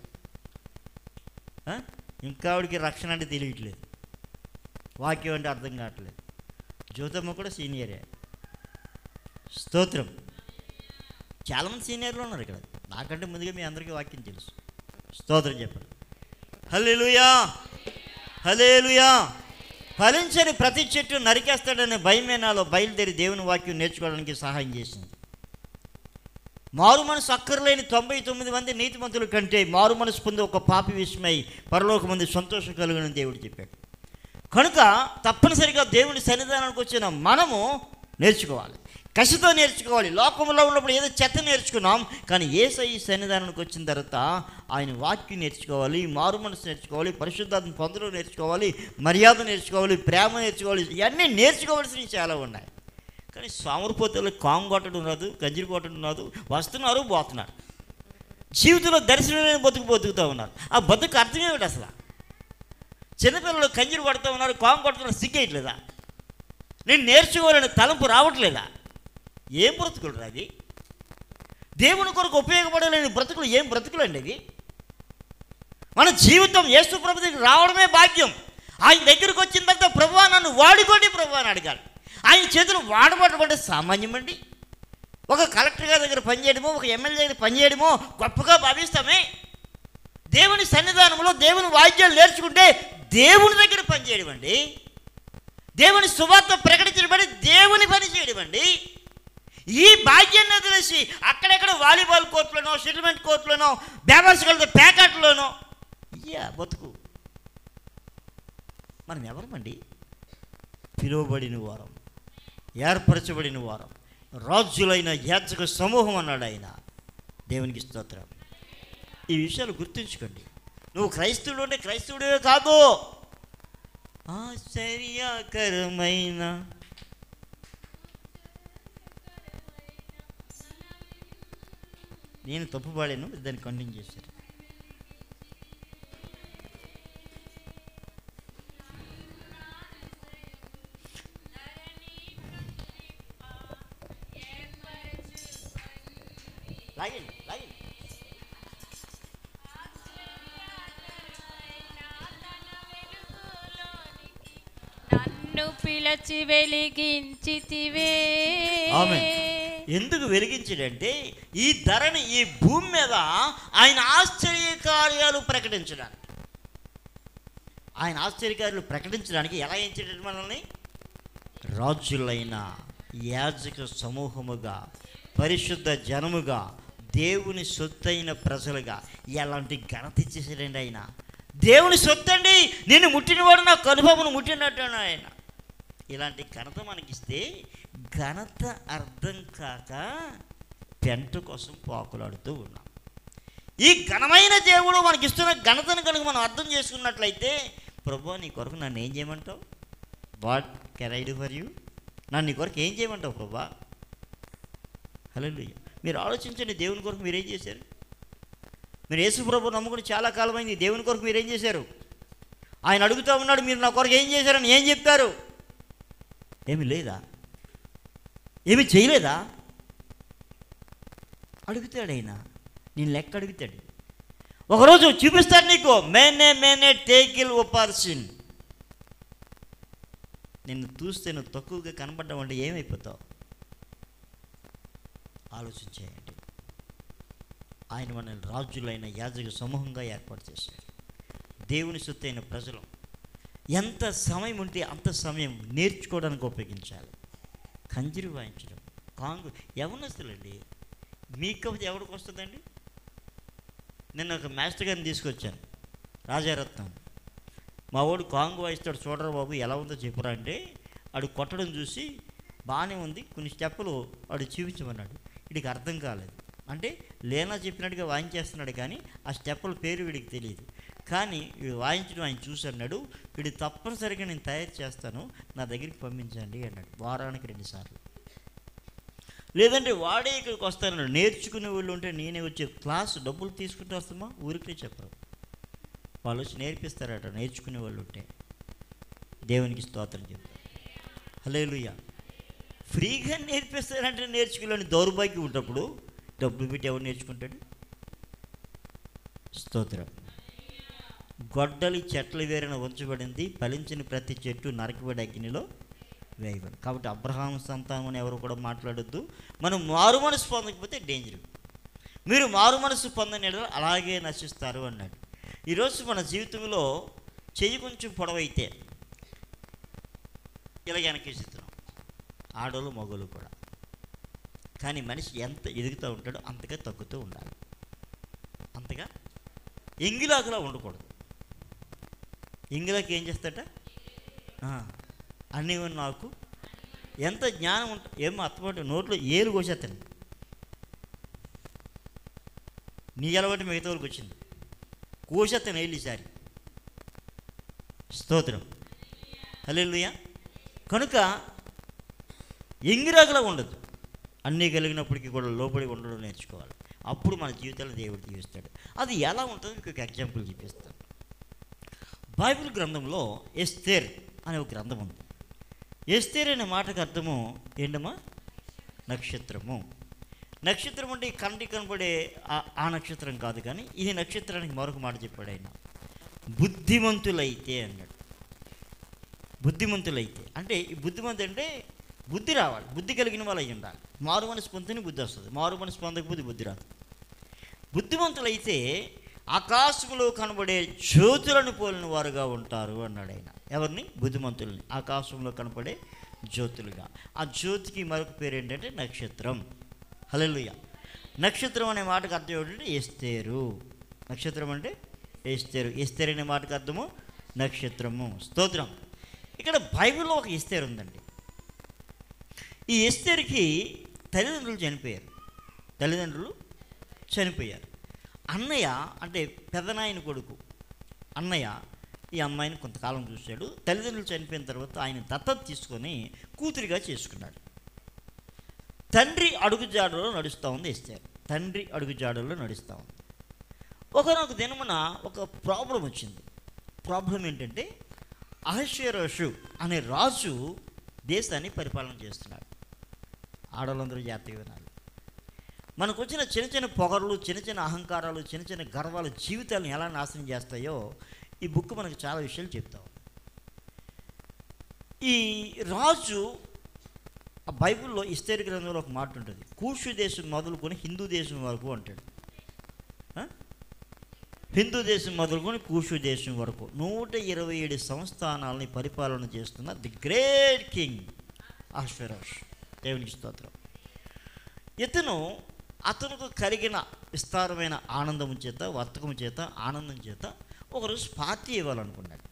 ఇంకా ఆవిడకి రక్షణ అంటే తెలియట్లేదు, వాక్యం అంటే అర్థం కావట్లేదు. జ్యోతమ్మ కూడా సీనియరే. స్తోత్రం. చాలామంది సీనియర్లు ఉన్నారు ఇక్కడ. నాకంటే ముందుగా మీ అందరికీ వాక్యం తెలుసు. స్తోత్రం చెప్పండి. హల్లెలూయా, హల్లెలూయా. ఫలించని ప్రతి చెట్టు నరికేస్తాడనే భయమే నాలో బయలుదేరి దేవుని వాక్యం నేర్చుకోవడానికి సహాయం చేసింది. మారు మనసు అక్కర్లేని 99 మంది నీతిమంతుల కంటే మారు మనసు పొంది ఒక పాపి విషయమై పరలోకమందు సంతోషం కలుగునని దేవుడు చెప్పాడు. కనుక తప్పనిసరిగా దేవుని సన్నిధానానికి వచ్చిన మనము నేర్చుకోవాలి, కసితో నేర్చుకోవాలి. లోకంలో ఉన్నప్పుడు ఏదో చెత్త నేర్చుకున్నాం, కానీ యేసయ్య సన్నిధానానికి వచ్చిన తర్వాత ఆయన వాక్యం నేర్చుకోవాలి, మారు మనసు నేర్చుకోవాలి, పరిశుద్ధాత్మ పొందడం నేర్చుకోవాలి, మర్యాద నేర్చుకోవాలి, ప్రేమ నేర్చుకోవాలి. ఇవన్నీ నేర్చుకోవాల్సినవి చాలా ఉన్నాయి. కానీ సోమరిపోతలు కాంగు కొట్టడం రాదు, గంజిరి కొట్టడం రాదు, వస్తున్నారు పోతున్నారు. జీవితంలో దర్శనమైన బతుకుతూ ఉన్నారు. ఆ బతుకు అర్థం ఏమిటి అసలు? చిన్నపిల్లలు కంజీరు కొడుతూ ఉన్నారు, కాంగ్ కొడుతున్నారు, సిగ్గేయట్లేదా? నేను నేర్చుకోవాలని తలంపు రావట్లేదా? ఏం బ్రతుకులు అది? దేవుని కొరకు ఉపయోగపడలేని బ్రతుకులు ఏం బ్రతుకులు అండి అది? మన జీవితం యేసు ప్రభు దగ్గరికి రావడమే భాగ్యం. ఆయన దగ్గరికి వచ్చిన తర్వాత ప్రభువా నన్ను వాడుకోండి ప్రభువా అని అడగాలి. ఆయన చేతులు వాడబడడం అంటే సామాన్యమండి. ఒక కలెక్టర్ గారి దగ్గర పనిచేయడమో, ఒక ఎమ్మెల్యే దగ్గర పనిచేయడమో గొప్పగా భావిస్తామే. దేవుని సన్నిధానంలో దేవుని వాయిద్యాలు నేర్చుకుంటే దేవుని దగ్గర పనిచేయడం అండి. దేవుని సువార్త ప్రకటించడం అంటే దేవుని పని చేయడం అండి. ఈ భాగ్యాన్ని వదిలేసి అక్కడెక్కడ వాలీబాల్ కోర్టులోనో, సెటిల్మెంట్ కోర్టులోనో, బేవర్స్ కలితే ప్యాకెట్లోనో బతుకు. మనం ఎవరమండి? పిలువబడిన వారం, ఏర్పరచబడిన వారం, రాజులైన యాజక సమూహం అన్నాడు ఆయన. దేవునికి స్తోత్రం. ఈ విషయాలు గుర్తుంచుకోండి. నువ్వు క్రైస్తవుడు అంటే క్రైస్తవుడే కాదు. ఆశ్చర్యకరమైన నేను తప్పుపాడాను, దాన్ని కంటిన్యూ చేశారు. లాగండి లాగండి. నన్ను పిలచి వెలిగించితివే. ఎందుకు వెలిగించాడంటే ఈ ధరని, ఈ భూమి మీద ఆయన ఆశ్చర్యకార్యాలు ప్రకటించడానికి, ఆయన ఆశ్చర్యకార్యాలు ప్రకటించడానికి ఎలా ఎంచాడు మనల్ని? రాజులైన యాజక సమూహముగా, పరిశుద్ధ జనముగా, దేవుని సొత్తైన ప్రజలుగా. ఎలాంటి ఘనత ఇచ్చేసాడండి ఆయన. దేవుని సొత్తు అండి. నేను ముట్టినవాడు నా కనుభవను ముట్టినట్టు ఆయన. ఇలాంటి ఘనత మనకిస్తే ఘనత అర్థం కాక పెంట కోసం పాకులాడుతూ ఉన్నాం. ఈ ఘనమైన దేవుడు మనకిస్తున్న ఘనతను కనుక మనం అర్థం చేసుకున్నట్లయితే, ప్రభువా నీ కొరకు నన్ను ఏం చేయమంటావు? What can I do for you? నన్ను నీ కొరకు ఏం చేయమంటావు ప్రభువా? హల్లెలూయా. మీరు ఆలోచించండి, దేవుని కొరకు మీరేం చేశారు? మీరు యేసు ప్రభువు నమ్ముకుని చాలా కాలమైంది. దేవుని కొరకు మీరేం చేశారు? ఆయన అడుగుతూ ఉన్నాడు, మీరు నా కొరకు ఏం చేశారని. ఏం చెప్తారు? ఏమి లేదా? ఏమి చేయలేదా? అడుగుతాడు ఆయన. నేను లెక్క అడుగుతాడు. ఒకరోజు చూపిస్తాడు నీకు. మేనే టేకిల్ ఓపార్సిన్. నిన్ను చూస్తే నువ్వు తక్కువగా కనబడ్డావంటే ఏమైపోతావు? ఆలోచించేయండి. ఆయన మనల్ని రాజులైన యాజక సమూహంగా ఏర్పాటు చేశాడు. దేవుని సొత్తైన ప్రజలు. ఎంత సమయం ఉంటే అంత సమయం నేర్చుకోవడానికి ఉపయోగించాలి. కంజరి వాయించడం, కాంగు యవనస్తులండి. మీకు ఎవరికి వస్తుందండి? నేను ఒక మాస్టర్ గారిని తీసుకొచ్చాను, రాజారత్నం. మా వాడు కాంగు వాయిస్తాడు, చూడరా బాబు ఎలా ఉందో చెప్పురా అంటే, ఆడు కొట్టడం చూసి బాగానే ఉంది, కొన్ని స్టెప్పులు వాడు చూపించమన్నాడు. వీడికి అర్థం కాలేదు. అంటే లేనా చెప్పినట్టుగా వాయించేస్తున్నాడు, కానీ ఆ స్టెప్పుల పేరు వీడికి తెలియదు. కానీ వీడు వాయించడం ఆయన చూసి అన్నాడు, వీడు తప్పనిసరిగా నేను తయారు చేస్తాను, నా దగ్గరికి పంపించండి అన్నాడు. వారానికి 2 సార్లు. లేదంటే వాడే ఇక్కడికి వస్తానన్నాడు. నేర్చుకునే వాళ్ళు ఉంటే నేనే వచ్చే క్లాసు డబ్బులు తీసుకుంటూ వస్తామా? ఊరికే చెప్పరు, వాళ్ళు వచ్చి నేర్పిస్తారట. నేర్చుకునే వాళ్ళు ఉంటే దేవునికి స్తోత్రం చెప్తారు. హల్లెలూయా. ఫ్రీగా నేర్పిస్తారంటే నేర్చుకోలేని దౌర్భాగ్యం ఉన్నప్పుడు డబ్బులు పెట్టి ఎవరు నేర్చుకుంటాడు? స్తోత్రం. గొడ్డలి చెట్ల వేరున ఉంచబడింది, ఫలించిన ప్రతి చెట్టు నరకబడి అగ్నిలో వేయబడి. కాబట్టి అబ్రహాము సంతానం అని ఎవరు కూడా మాట్లాడొద్దు. మనం మారు మనసు పొందకపోతే డేంజర్. మీరు మారు మనసు పొందని అలాగే నశిస్తారు అన్నాడు. ఈరోజు మన జీవితంలో చెయ్యి కొంచెం పొడవైతే ఇలా వెనకేస్తున్నాం, ఆడోళ్ళు మగోళ్ళు కూడా. కానీ మనిషి ఎంత ఎదుగుతూ ఉంటాడో అంతగా తగ్గుతూ ఉండాలి. అంతగా ఎంగిలాకులా ఉండకూడదు. ఎంగిలాకి ఏం చేస్తాట? అన్నీ నాకు ఎంత జ్ఞానం ఉంట, ఏమో అత్తపాటు నోట్లో ఏలు కోసేస్తాను. నీ అలవాటు మిగతా వాళ్ళకి వచ్చింది, కోసేస్తాను ఏళ్ళు ఈసారి. స్తోత్రం. హల్లెలూయా. కనుక ఎంగిరాకులా ఉండదు. అన్నీ కలిగినప్పటికీ కూడా లోపలి ఉండడం నేర్చుకోవాలి. అప్పుడు మన జీవితాల్లో దేవుడు దీవిస్తాడు. అది ఎలా ఉంటుందో మీకు ఒక ఎగ్జాంపుల్ చూపిస్తాను. బైబిల్ గ్రంథంలో ఎస్తేర్ అనే ఒక గ్రంథం ఉంది. ఎస్తేర్ అనే మాటకు అర్థము ఏంటమ్మా? నక్షత్రము. నక్షత్రం అంటే ఈ కంటికి కనపడే ఆ నక్షత్రం కాదు, కానీ ఈ నక్షత్రానికి మరొక మాట చెప్పాడు ఆయన, బుద్ధిమంతులైతే అన్నాడు. బుద్ధిమంతులైతే అంటే ఈ బుద్ధిమంతు అంటే బుద్ధి రావాలి, బుద్ధి కలిగిన వాళ్ళు అయి ఉండాలి. మారు మనసు పొందితేనే బుద్ధి వస్తుంది, మారు మనసు పొందకపోతే బుద్ధి రాదు. బుద్ధిమంతులైతే ఆకాశంలో కనబడే జ్యోతులను పోలిన వారుగా ఉంటారు అన్నాడు ఆయన. ఎవరిని? బుద్ధిమంతుల్ని. ఆకాశంలో కనపడే జ్యోతులుగా. ఆ జ్యోతికి మరొక పేరు ఏంటంటే నక్షత్రం. హల్లెలూయా. నక్షత్రం అనే మాటకు అర్థం ఏంటంటే ఎస్తేరు. నక్షత్రం అంటే ఎస్తేరు. ఎస్తేరు అనే మాటకు అర్థము నక్షత్రము. స్తోత్రం. ఇక్కడ బైబిల్లో ఒక ఎస్తేరు ఉందండి. ఈ ఎస్తేరుకి తల్లిదండ్రులు చనిపోయారు. అన్నయ్య అంటే పెదనాయన కొడుకు అన్నయ్య ఈ అమ్మాయిని కొంతకాలం చూశాడు. తల్లిదండ్రులు చనిపోయిన తర్వాత ఆయన దత్తత తీసుకొని కూతురిగా చేసుకున్నాడు. తండ్రి అడుగుజాడలో నడుస్తూ ఉంది ఎస్తేరు. తండ్రి అడుగుజాడలో నడుస్తూ ఉంది. ఒకనొక దినమున ఒక ప్రాబ్లం వచ్చింది. ప్రాబ్లం ఏంటంటే అహష్వేరోషు అనే రాజు దేశాన్ని పరిపాలన చేస్తున్నాడు. ఆడవాళ్ళందరూ జాగ్రత్తగా వినాలి. మనకు వచ్చిన చిన్న చిన్న పొగరులు, చిన్న చిన్న అహంకారాలు, చిన్న చిన్న గర్వాలు జీవితాలను ఎలా నాశనం చేస్తాయో ఈ బుక్ మనకు చాలా విషయాలు చెప్తాం. ఈ రాజు ఆ బైబిల్లో ఎస్తేరు గ్రంథంలో ఒక మాట ఉంటుంది, కూషు దేశం మొదలుకొని హిందూ దేశం వరకు అంటాడు. హిందూ దేశం మొదలుకొని కూషు దేశం వరకు 127 సంస్థానాలని పరిపాలన చేస్తున్న ది గ్రేట్ కింగ్ అహష్వేరోష్. దేవునికి స్తోత్రం. అతనుకు కలిగిన విస్తారమైన ఆనందము చేత, వర్తకము చేత, ఆనందం చేత ఒకరోజు పార్టీ ఇవ్వాలనుకున్నాడు.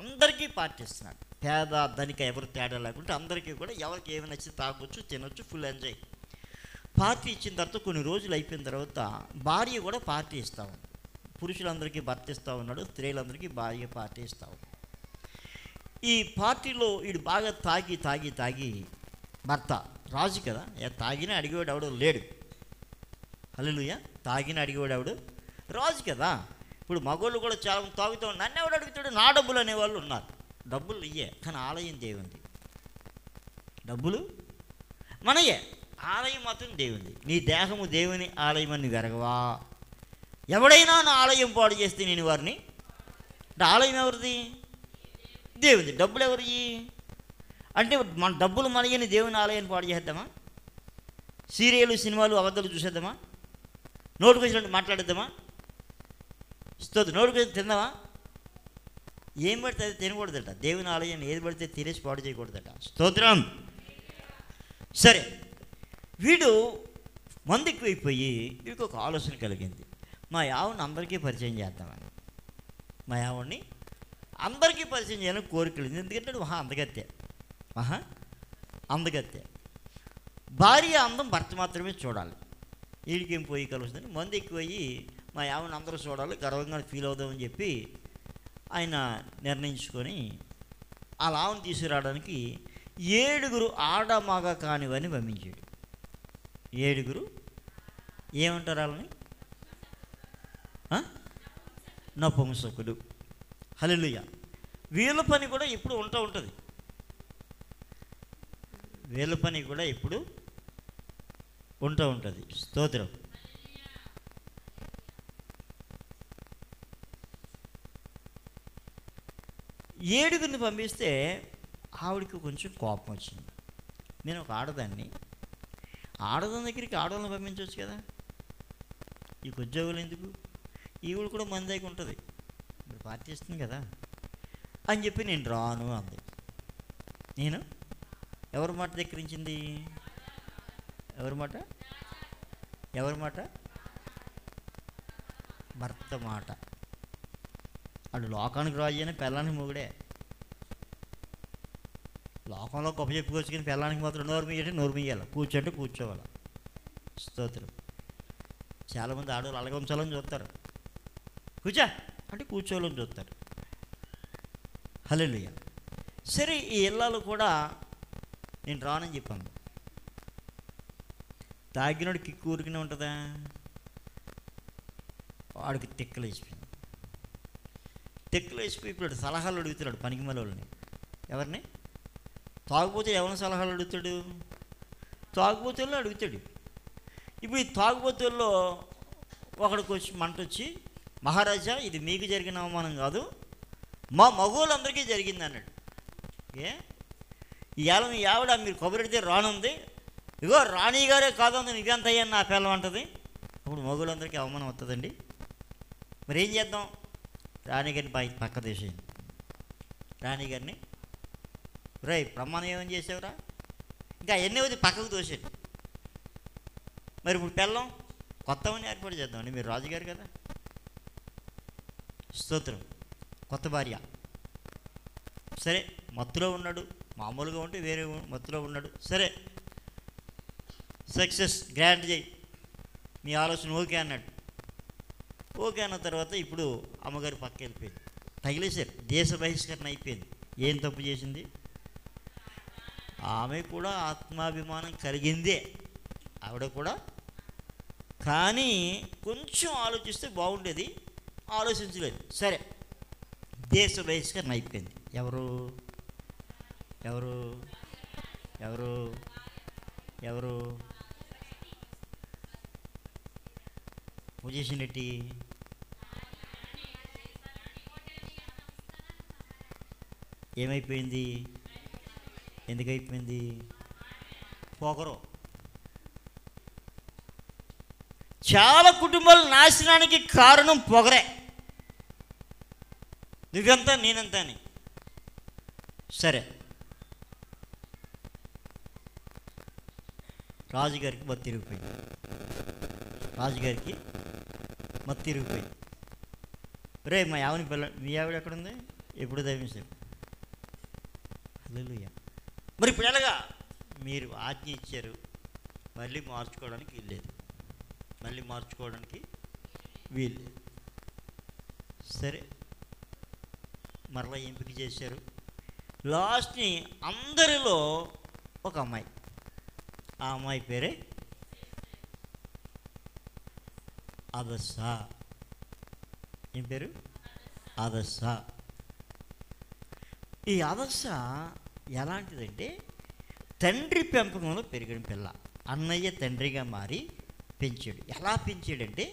అందరికీ పార్టీ ఇస్తున్నాడు. పేద ధనిక ఎవరు తేడా లేకుంటే అందరికీ కూడా ఎవరికి ఏమి నచ్చి తాగొచ్చు, తినొచ్చు, ఫుల్ ఎంజాయ్. పార్టీ ఇచ్చిన తర్వాత కొన్ని రోజులు అయిపోయిన తర్వాత భార్య కూడా పార్టీ ఇస్తా ఉంది. పురుషులందరికీ భర్త ఇస్తూ ఉన్నాడు, స్త్రీలందరికీ భార్య పార్టీ ఇస్తా ఉంది. ఈ పార్టీలో వీడు బాగా తాగి భర్త రాజు కదా, తాగిన అడిగేవాడు ఎవడు లేడు. హల్లెలూయా. తాగిన అడిగేవాడు ఎవడు? రాజు కదా. ఇప్పుడు మగోళ్ళు కూడా చాలా తాగుతూ ఉన్నారు. నన్ను ఎవడు అడుగుతాడు? నా డబ్బులు అనేవాళ్ళు ఉన్నారు. డబ్బులు ఇయ్యే, కానీ ఆలయం దేవుంది. డబ్బులు మనయే, ఆలయం మాత్రం దేవుంది. నీ దేహము దేవుని ఆలయం అని వెరగవా? ఎవడైనా నా ఆలయం పాడు చేస్తే నేను వారిని, అంటే ఆలయం ఎవరిది? దేవుంది. డబ్బులు ఎవరివి? అంటే మన డబ్బులు మనయని దేవుని ఆలయాన్ని పాడు చేద్దామా? సీరియలు, సినిమాలు, అబద్ధాలు చూసేద్దామా? నోటుకు వచ్చినట్టు మాట్లాడేద్దామా? నోటుకు వచ్చి తిందామా? ఏం పడితే అది తినకూడదట. దేవుని ఆలయాన్ని ఏది పడితే తినేసి పాడు చేయకూడదట. స్తోత్రం. సరే, వీడు మందు ఎక్కువైపోయి వీడికి ఒక ఆలోచన కలిగింది, మా యావుని అందరికీ పరిచయం చేద్దామని. మా యావుని అందరికీ పరిచయం చేయాలని కోరికలు. ఎందుకంటే అందగత్తే. భార్య అందం భర్త మాత్రమే చూడాలి. వీడికేం పోయి కలుస్తుందని మందు ఎక్కువయ్యి మా యావుని అందరూ చూడాలి, గర్వంగా ఫీల్ అవుదామని చెప్పి ఆయన నిర్ణయించుకొని ఆ లావుని తీసుకురావడానికి 7 ఆడమగ కానివని పంపించాడు. 7 ఏమంటారు వాళ్ళని? నపుంసకుడు. హల్లెలూయా. వీళ్ళ పని కూడా ఎప్పుడు ఉంటుంది. వీళ్ళ పని కూడా ఎప్పుడు ఉంటుంది. స్తోత్రం. ఏడుగురిని పంపిస్తే ఆవిడికి కొంచెం కోపం వచ్చింది. నేను ఒక ఆడదాన్ని దగ్గరికి ఆడవాళ్ళని పంపించవచ్చు కదా, ఈ ఉద్యోగులు ఎందుకు, ఈవిడ కూడా మన దగ్గర ఉంటుంది, ఇప్పుడు పార్టీ ఇస్తుంది కదా అని చెప్పి నేను రాను అంది. నేను ఎవరి మాట ధిక్కరించింది? ఎవరి మాట? భర్త మాట. అటు లోకానికి రాజు అని పెళ్ళానికి మొగుడే. లోకంలో గొప్ప చెప్పుకోవచ్చు, కానీ పెళ్ళానికి మాత్రం నోరు మీయాలి, కూర్చోంటే కూర్చోవాలి. స్తోత్రం. చాలామంది ఆడవాళ్ళు అలాగే ఉంచాలని చూస్తారు, కూర్చో అంటే కూర్చోవాలని చూస్తారు. హల్లెలూయా. సరే, ఈ ఇళ్ళలో కూడా నేను రానని చెప్పాను. తాగినోడు కిక్కు ఊరికనే ఉంటుందా? వాడికి తిక్కలేసిపోయింది. తెక్కులు వేసిపోయిపోయాడు, సలహాలు అడుగుతున్నాడు పనికిమాల వాళ్ళని. ఎవరిని? తాగుబోతే ఎవరిని సలహాలు అడుగుతాడు? తాగుబోతుల్లో అడుగుతాడు. ఇప్పుడు ఈ తాగుబోతుల్లో ఒకడికి వచ్చి మంట వచ్చి, మహారాజా ఇది మీకు జరిగిన అవమానం కాదు, మా మగవాళ్ళందరికీ జరిగింది అన్నాడు. ఏ ఇవాళ మీ ఆవిడ మీరు కొబ్బరిడితే రానుంది, ఇగో రాణి గారే కాదంది నువ్వెంత అయ్యాను నా పిల్లం అంటది. అప్పుడు మగవాళ్ళందరికీ అవమానం అవుతుందండి. మరి ఏం చేద్దాం? రాణిగారిని పక్క తీసేయండి. రాణిగారిని రే ప్రమాణం ఏమని చేసావురా, ఇంకా ఎన్ని అవుతుంది పక్కకు తోసేయండి. మరి ఇప్పుడు పిల్లం కొత్తవని ఏర్పాటు చేద్దామండి. మీరు రాజుగారు కదా. స్తోత్రం. కొత్త భార్య సరే, మత్తులో ఉన్నాడు, మామూలుగా ఉంటే వేరే మత్తులో ఉన్నాడు. సరే సక్సెస్ గ్రాంట్ చేయి, మీ ఆలోచన ఓకే అన్నాడు. ఓకే అన్న తర్వాత ఇప్పుడు అమ్మగారి పక్క వెళ్ళిపోయింది, తగిలేశారు, దేశ బహిష్కరణ అయిపోయింది. ఏం తప్పు చేసింది? ఆమె కూడా ఆత్మాభిమానం కలిగిందే, ఆవిడ కూడా. కానీ కొంచెం ఆలోచిస్తే బాగుండేది, ఆలోచించలేదు. సరే దేశ బహిష్కరణ అయిపోయింది. ఎవరు ఎవరు ఎవరు ఎవరు పొజిషన్ ఎట్టి? ఏమైపోయింది? ఎందుకు అయిపోయింది? పొగరు. చాలా కుటుంబాల నాశనానికి కారణం పొగరే. నువ్వెంత నేనెంత అని. సరే రాజుగారికి మత్తిరిగిపోయింది. రాజుగారికి మత్తిరిగిపోయింది. రే మా ఆవిని పిల్ల, మీ ఆవిడ ఎక్కడుంది? ఎప్పుడు దయచేశారు. హల్లెలూయా. మరి ఇప్పుడు ఎలాగా? మీరు ఆజ్ఞ ఇచ్చారు, మళ్ళీ మార్చుకోవడానికి వీల్లేదు, మళ్ళీ మార్చుకోవడానికి వీల్లేదు. సరే మరలా ఎంపిక చేశారు. లాస్ట్ని అందరిలో ఒక అమ్మాయి, ఆ అమ్మాయి పేరే అదస్సా. ఏం పేరు? అదస్సా. ఈ అదస్సా ఎలాంటిదంటే తండ్రి పెంపకంలో పెరిగిన పిల్ల. అన్నయ్య తండ్రిగా మారి పెంచాడు. ఎలా పెంచాడంటే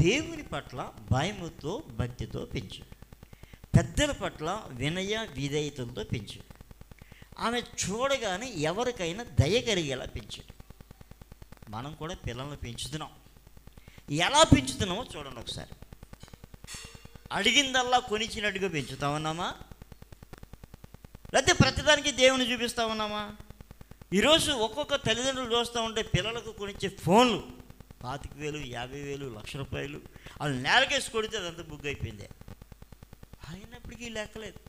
దేవుని పట్ల భయముతో భక్తితో పెంచాడు, పెద్దల పట్ల వినయ విధేయతలతో పెంచాడు, ఆమె చూడగానే ఎవరికైనా దయ కలిగేలా పెంచాడు. మనం కూడా పిల్లల్ని పెంచుతున్నాం. ఎలా పెంచుతున్నామో చూడండి ఒకసారి. అడిగిందల్లా కొనిచ్చినట్టుగా పెంచుతా ఉన్నామా, లేకపోతే ప్రతిదానికి దేవుని చూపిస్తూ ఉన్నామా? ఈరోజు ఒక్కొక్క తల్లిదండ్రులు చూస్తూ ఉంటే పిల్లలకు కొనిచ్చే ఫోన్లు 25,000, 50,000, ₹1,00,000 వాళ్ళు నేలకేసి కొడితే అదంతా బుక్ అయిపోయింది. అయినప్పటికీ లెక్కలేదు,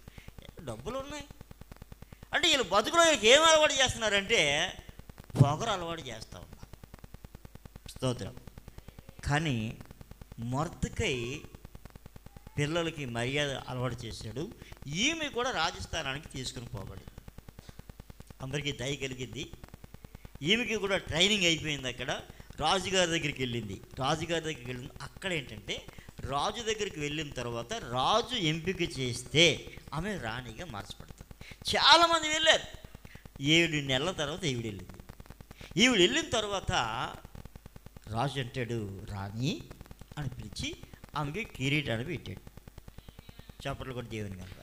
డబ్బులు ఉన్నాయి అంటే వీళ్ళు బతుకులో వీళ్ళకి ఏం అలవాటు చేస్తున్నారంటే పొగరు అలవాటు చేస్తూ ఉన్నారు. స్తోత్రం. కానీ మొర్దెకై పిల్లలకి మర్యాద అలవాటు చేశాడు. ఈమె కూడా రాజస్థానానికి తీసుకుని పోబడింది. అందరికీ దయ కలిగింది. ఈమెకి కూడా ట్రైనింగ్ అయిపోయింది. అక్కడ రాజుగారి దగ్గరికి వెళ్ళింది. రాజుగారి దగ్గరికి వెళ్ళింది. అక్కడ ఏంటంటే రాజు దగ్గరికి వెళ్ళిన తర్వాత రాజు ఎంపిక చేస్తే ఆమె రాణిగా మార్చబడుతుంది. చాలామంది వెళ్ళారు. 7 నెలల తర్వాత ఈవిడ వెళ్ళింది. ఈవిడ వెళ్ళిన తర్వాత రాజు అంటాడు రాణి అని పిలిచి ఆమెకి కిరీటాన్ని పెట్టాడు. చప్పట్లు కూడా దేవుని కనుక.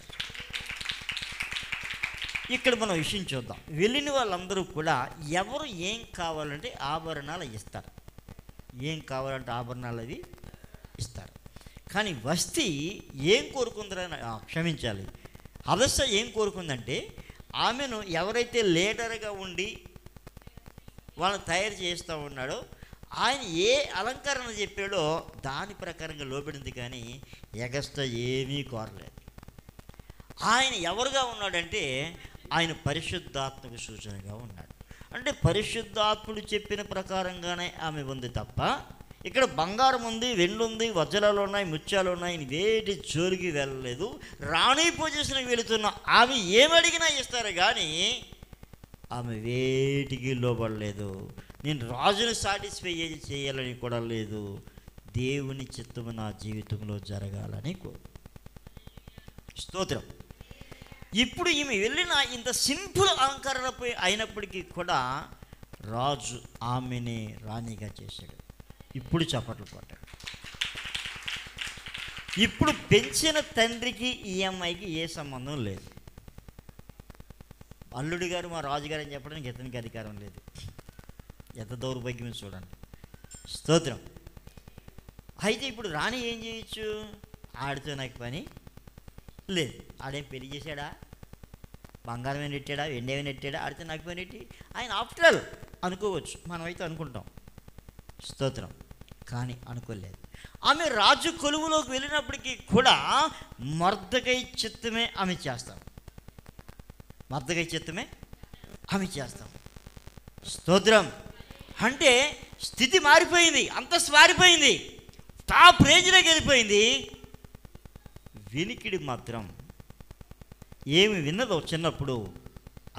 ఇక్కడ మనం విషయం చూద్దాం. వెళ్ళిన వాళ్ళందరూ కూడా ఎవరు ఏం కావాలంటే ఆభరణాలు ఇస్తారు, ఏం కావాలంటే ఆభరణాలు అవి ఇస్తారు. కానీ వస్తీ ఏం కోరుకుందని క్షమించాలి, అదస్స ఏం కోరుకుందంటే ఆమెను ఎవరైతే లీడర్గా ఉండి వాళ్ళని తయారు చేస్తూ ఉన్నాడో ఆయన ఏ అలంకరణ చెప్పాడో దాని ప్రకారంగా లోబడింది. కానీ ఎగస్ట్రా ఏమీ కోరలేదు. ఆయన ఎవరుగా ఉన్నాడంటే ఆయన పరిశుద్ధాత్మకు సూచనగా ఉన్నాడు. అంటే పరిశుద్ధాత్ముడు చెప్పిన ప్రకారంగానే ఆమె ఉంది తప్ప ఇక్కడ బంగారం ఉంది, వెండి ఉంది, వజ్రాలు ఉన్నాయి, ముత్యాలు ఉన్నాయి, వేటి జోలికి వెళ్ళలేదు. రాణి పొజిషన్కి వెళుతున్న ఆమె ఏమడిగినా ఇస్తారు కానీ ఆమె వేటికి లోబడలేదు. నేను రాజును సాటిస్ఫై చేయాలని కూడా లేదు, దేవుని చిత్తము నా జీవితంలో జరగాలని స్తోత్రం. ఇప్పుడు ఈమె వెళ్ళిన ఇంత సింపుల్ అలంకరణపై అయినప్పటికీ కూడా రాజు ఆమెని రాణిగా చేశాడు. ఇప్పుడు చప్పట్లు కొట్టాడు. ఇప్పుడు పెంచిన తండ్రికి ఈ అమ్మాయికి ఏ సంబంధం లేదు. అల్లుడి గారు మా రాజుగారు అని చెప్పడానికి ఇతనికి అధికారం లేదు. ఎంత దౌర్భాగ్యం చూడండి. స్తోత్రం. అయితే ఇప్పుడు రాణి ఏం చేయొచ్చు? ఆడితో నాకు పని లేదు. ఆడేం పెళ్లి చేశాడా, బంగారం ఏమైనా నెట్టాడా, వెండి ఏమైనా నెట్టాడా, ఆడితే నాకు పని ఏంటి, ఆయన ఆఫ్టర్ ఆల్ అనుకోవచ్చు, మనమైతే అనుకుంటాం. స్తోత్రం. కానీ అనుకోలేదు. ఆమె రాజు కొలువులోకి వెళ్ళినప్పటికీ కూడా మొర్దెకై చిత్తమే ఆమె చేస్తాం. మొర్దెకై చిత్తమే ఆమె చేస్తాం. స్తోత్రం. అంటే స్థితి మారిపోయింది, అంతస్తు మారిపోయింది, టాప్ రేంజ్లోకి వెళ్ళిపోయింది. వినికిడి మాత్రం ఏమి విన్నదో చిన్నప్పుడు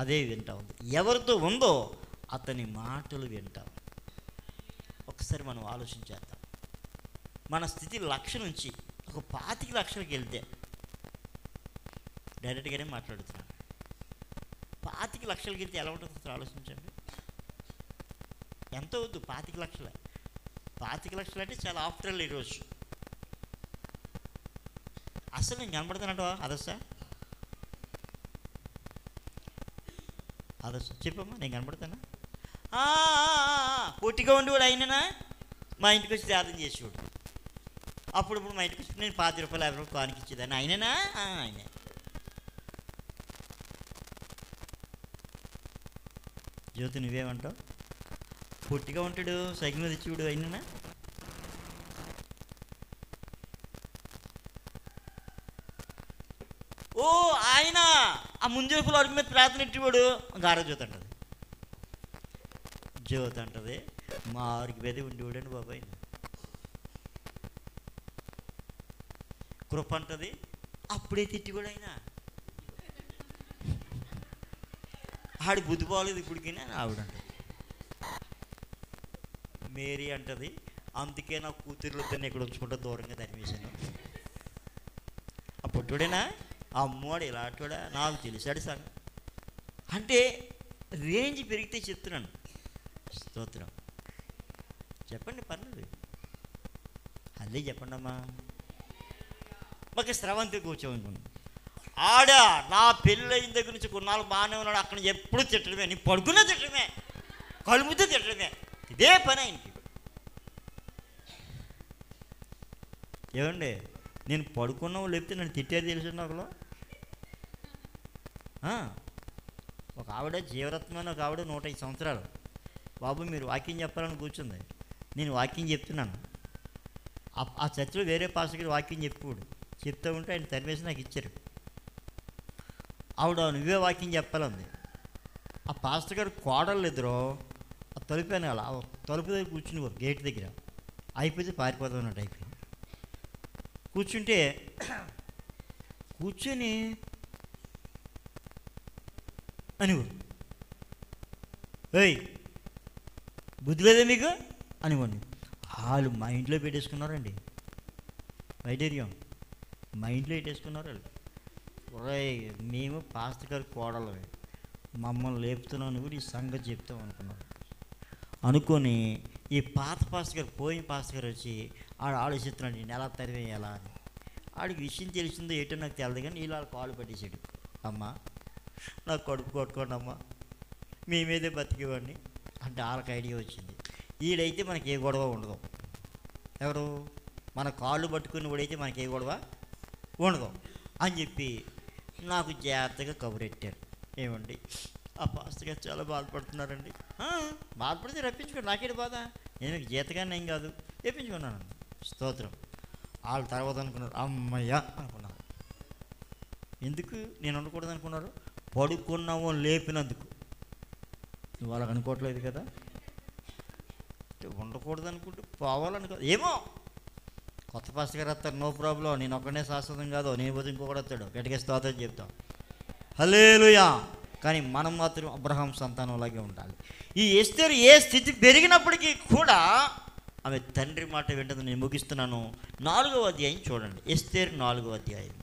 అదే వింటా ఉంది. ఎవరితో ఉందో అతని మాటలు వింటాం. ఒకసారి మనం ఆలోచించేద్దాం. మన స్థితి 1,00,000 నుంచి ఒక 25,00,000కి వెళ్తే, డైరెక్ట్గానే మాట్లాడుతున్నాను, 25,00,000కి వెళ్తే ఎలా ఉంటుంది ఆలోచించండి. ఎంత వద్దు? 25,00,000. 25,00,000 అంటే చాలా ఆఫ్టర్ ఆల్ ఈరోజు. అసలు నేను కనబడతానంటవా? అదస్సా చెప్పమ్మా, నేను కనబడతానా? పొట్టిగా ఉండేవాడు అయినా మా ఇంటికి వచ్చి ప్రార్థన చేసేవాడు. అప్పుడప్పుడు మా ఇంటికి వచ్చి నేను 50 రూపాయలు 50 రూపాయలు కానికి ఇచ్చేదాన్ని. ఆయననా? ఆయనే. జ్యోతి నువ్వేమంటావు? పొట్టిగా ఉంటాడు, సైకిల్ మీద ఇచ్చేవాడు అయినా? ఓ ఆయన ఆ ముంజేపులు అడుగు మీద ప్రార్థన ఇట్టేవాడు. గార జ్యోతి అంటది. జ్యోతి అంటది మా ఆరికి మీద ఉండేవాడండి బాబాయ్. కృప అంటది అప్పుడే తిట్టివాడు ఆయన. ఆడి బుద్ధి బాగలేదు ఇప్పటికైనా ఆవిడంటది. మేరీ అంటది అందుకే నా కూతురులతో ఇక్కడ ఉంచుకుంటా దూరంగా తరిమేశాను. ఆ పొట్టుడేనా, ఆ అమ్మవాడు ఇలాంటివాడా, నాకు తెలిసాడు సార్. అంటే రేంజ్ పెరిగితే చెప్తున్నాను. స్తోత్రం. చెప్పండి, పర్లేదు, అదే చెప్పండి అమ్మా. మాకు స్రవంతి కూర్చోనుకున్నాను. ఆడ నా పెళ్ళయిన దగ్గర నుంచి కొన్నాళ్ళు బాగానే ఉన్నాడు. అక్కడ ఎప్పుడు తిట్టడమే, నీ పడుకున్నా తిట్టడమే, కలుపుతో తిట్టడమే, ఇదే పని ఆయనకి. ఏమండి, నేను పడుకున్నావు లేకపోతే నన్ను తిట్టారు తెలుసు ఒకలో. ఒక ఆవిడ జీవరత్నమైన ఒక ఆవిడ 105 సంవత్సరాలు. బాబు మీరు వాక్యం చెప్పాలని కూర్చుంది. నేను వాక్యం చెప్తున్నాను. ఆ చర్చిలో వేరే పాస్టర్ గారు వాక్యం చెప్పాడు. చెప్తూ ఉంటే ఆయన తరిమేసి నాకు ఇచ్చారు. ఆవిడ నువ్వే వాక్యం చెప్పాలంది. ఆ పాస్టర్ గారు కోడళ్ళు ఇద్దరు ఆ తలుపాను అలా తలుపు దగ్గర కూర్చుని గేట్ దగ్గర అయిపోతే పారిపోతాం అన్నట్టు అయిపోయింది. కూర్చొని అనివాడు, ఏయ్ బుద్ధి లేదా మీకు అనివ్వండి. వాళ్ళు మా ఇంట్లో పెట్టేసుకున్నారండి. వైడేరియం మా ఇంట్లో పెట్టేసుకున్నారు వాళ్ళు. మేము పాస్టర్ గారి కోడలు మమ్మల్ని లేపుతున్నాను కూడా ఈ సంగతి చెప్తాం అనుకున్నారు. అనుకొని ఈ పాత పాస్టర్ గారు పోయిన పాస్టర్ గారు వచ్చి ఆలోచిస్తున్నాడు నేను ఎలా తరివేయాలా అని. ఆడికి విషయం తెలిసిందో ఏంటో నాకు తెలియదు కానీ వీళ్ళు వాళ్ళ కాలు పట్టేసాడు. అమ్మా నాకు కడుపు కొట్టుకోండి అమ్మా, మీ మీదే బతికేవాడిని అంటే వాళ్ళకి ఐడియా వచ్చింది. ఈడైతే మనకి ఏ గొడవ ఉండదు. ఎవరు మన కాళ్ళు పట్టుకుని వాడైతే మనకి ఏ గొడవ ఉండదు అని చెప్పి నాకు జాగ్రత్తగా కబురెట్టారు. ఏమండి ఆ పాస్టర్ గారు చాలా బాధపడుతున్నారండి. బాధపడితే రప్పించుకోండి, నాకేంటి బాధ, నేను మీకు జీతగానే ఏం కాదు, రప్పించుకున్నాను. స్తోత్రం. వాళ్ళు తర్వాత అనుకున్నారు అమ్మయ్య అనుకున్నారు. ఎందుకు నేను ఉండకూడదు అనుకున్నారు? పడుకున్నామో లేపినందుకు. నువ్వు వాళ్ళకి అనుకోవట్లేదు కదా, ఉండకూడదు అనుకుంటే పోవాలనుకో. ఏమో కొత్త పాస్టర్ గారు వస్తారు, నో ప్రాబ్లం, నేను ఒక్కడే శాశ్వతం కాదు, నేను పోతే ఇంకొకటి వస్తాడు, గట్టిగా స్తోత్రం చెప్తాం, హల్లెలూయా. కానీ మనం మాత్రం అబ్రహాం సంతానంలాగే ఉండాలి. ఈ ఎస్తేరు ఏ స్థితి పెరిగినప్పటికీ కూడా ఆమె తండ్రి మాట వింటుంది. నేను ముగిస్తున్నాను. 4వ అధ్యాయం చూడండి. ఎస్తేరు 4వ అధ్యాయం.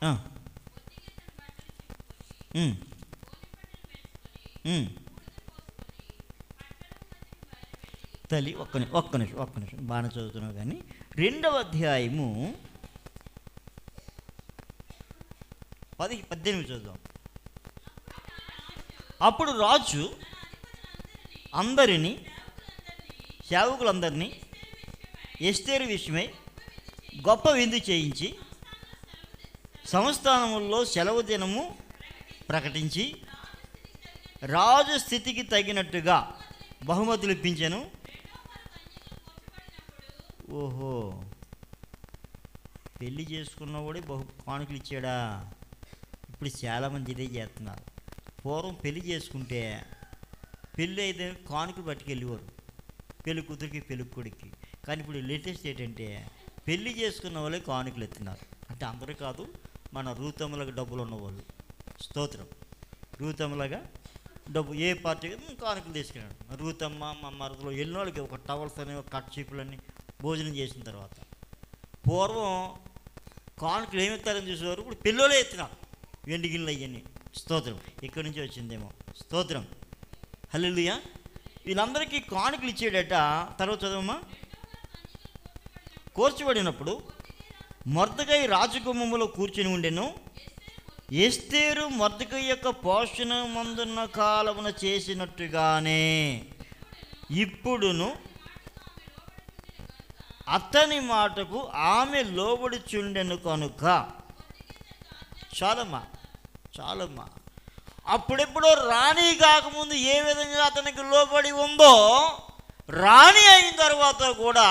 ఆ, ఉమ్, ఉమ్. తల్లి ఒక్క నిమిషం బాగానే చదువుతున్నావు కానీ 2వ అధ్యాయము 18 చూద్దాం. అప్పుడు రాజు అందరినీ, సేవకులందరినీ ఎస్తేరు విషయమై గొప్ప విందు చేయించి సంస్థానముల్లో సెలవు దినము ప్రకటించి రాజు స్థితికి తగినట్టుగా బహుమతులు ఇప్పించాను. ఓహో, పెళ్ళి చేసుకున్నవాడే కానుకలు ఇచ్చాడా? ఇప్పుడు చాలామంది ఇదే చేస్తున్నారు. పూర్వం పెళ్లి చేసుకుంటే పెళ్ళి అయితే కానుకలు పట్టుకెళ్ళేవారు, పెళ్లి కూతురికి పెళ్లి కొడుక్కి. కానీ ఇప్పుడు లేటెస్ట్ ఏంటంటే పెళ్లి చేసుకున్న వాళ్ళే కానుకలు ఎత్తున్నారు. అంటే అందరూ కాదు, మన రూతమ్మలకు డబ్బులు ఉన్నవాళ్ళు. స్తోత్రం. రూతమ్మలాగా డబ్బు ఏ పార్టీకి కానుకలు తీసుకున్నాడు. రూతమ్మ మా మరదలో ఎన్నోళ్ళకి ఒక టవల్స్ అని, ఒక కట్ చీపులన్నీ భోజనం చేసిన తర్వాత. పూర్వం కానుకలు ఏమి ఎత్తారని చూసేవారు, ఇప్పుడు పిల్లలే ఎత్తినారు వెండి గిన్నెలు అవన్నీ. స్తోత్రం. ఇక్కడి నుంచి వచ్చిందేమో. స్తోత్రం. హల్లెలూయా. వీళ్ళందరికీ కానుకలు ఇచ్చేటట. తర్వాత చదవమ్మా. కూర్చోబడినప్పుడు మొర్దెకై రాజగుమ్మములో కూర్చుని ఉండెను. ఎస్తేరు మొర్దెకై యొక్క పోషణ మందున్న కాలమున చేసినట్టుగానే ఇప్పుడును అతని మాటకు ఆమె లోబడుచుండెను కనుక. చాలమ్మా. అప్పుడెప్పుడో రాణి కాకముందు ఏ విధంగా అతనికి లోబడి ఉందో, రాణి అయిన తర్వాత కూడా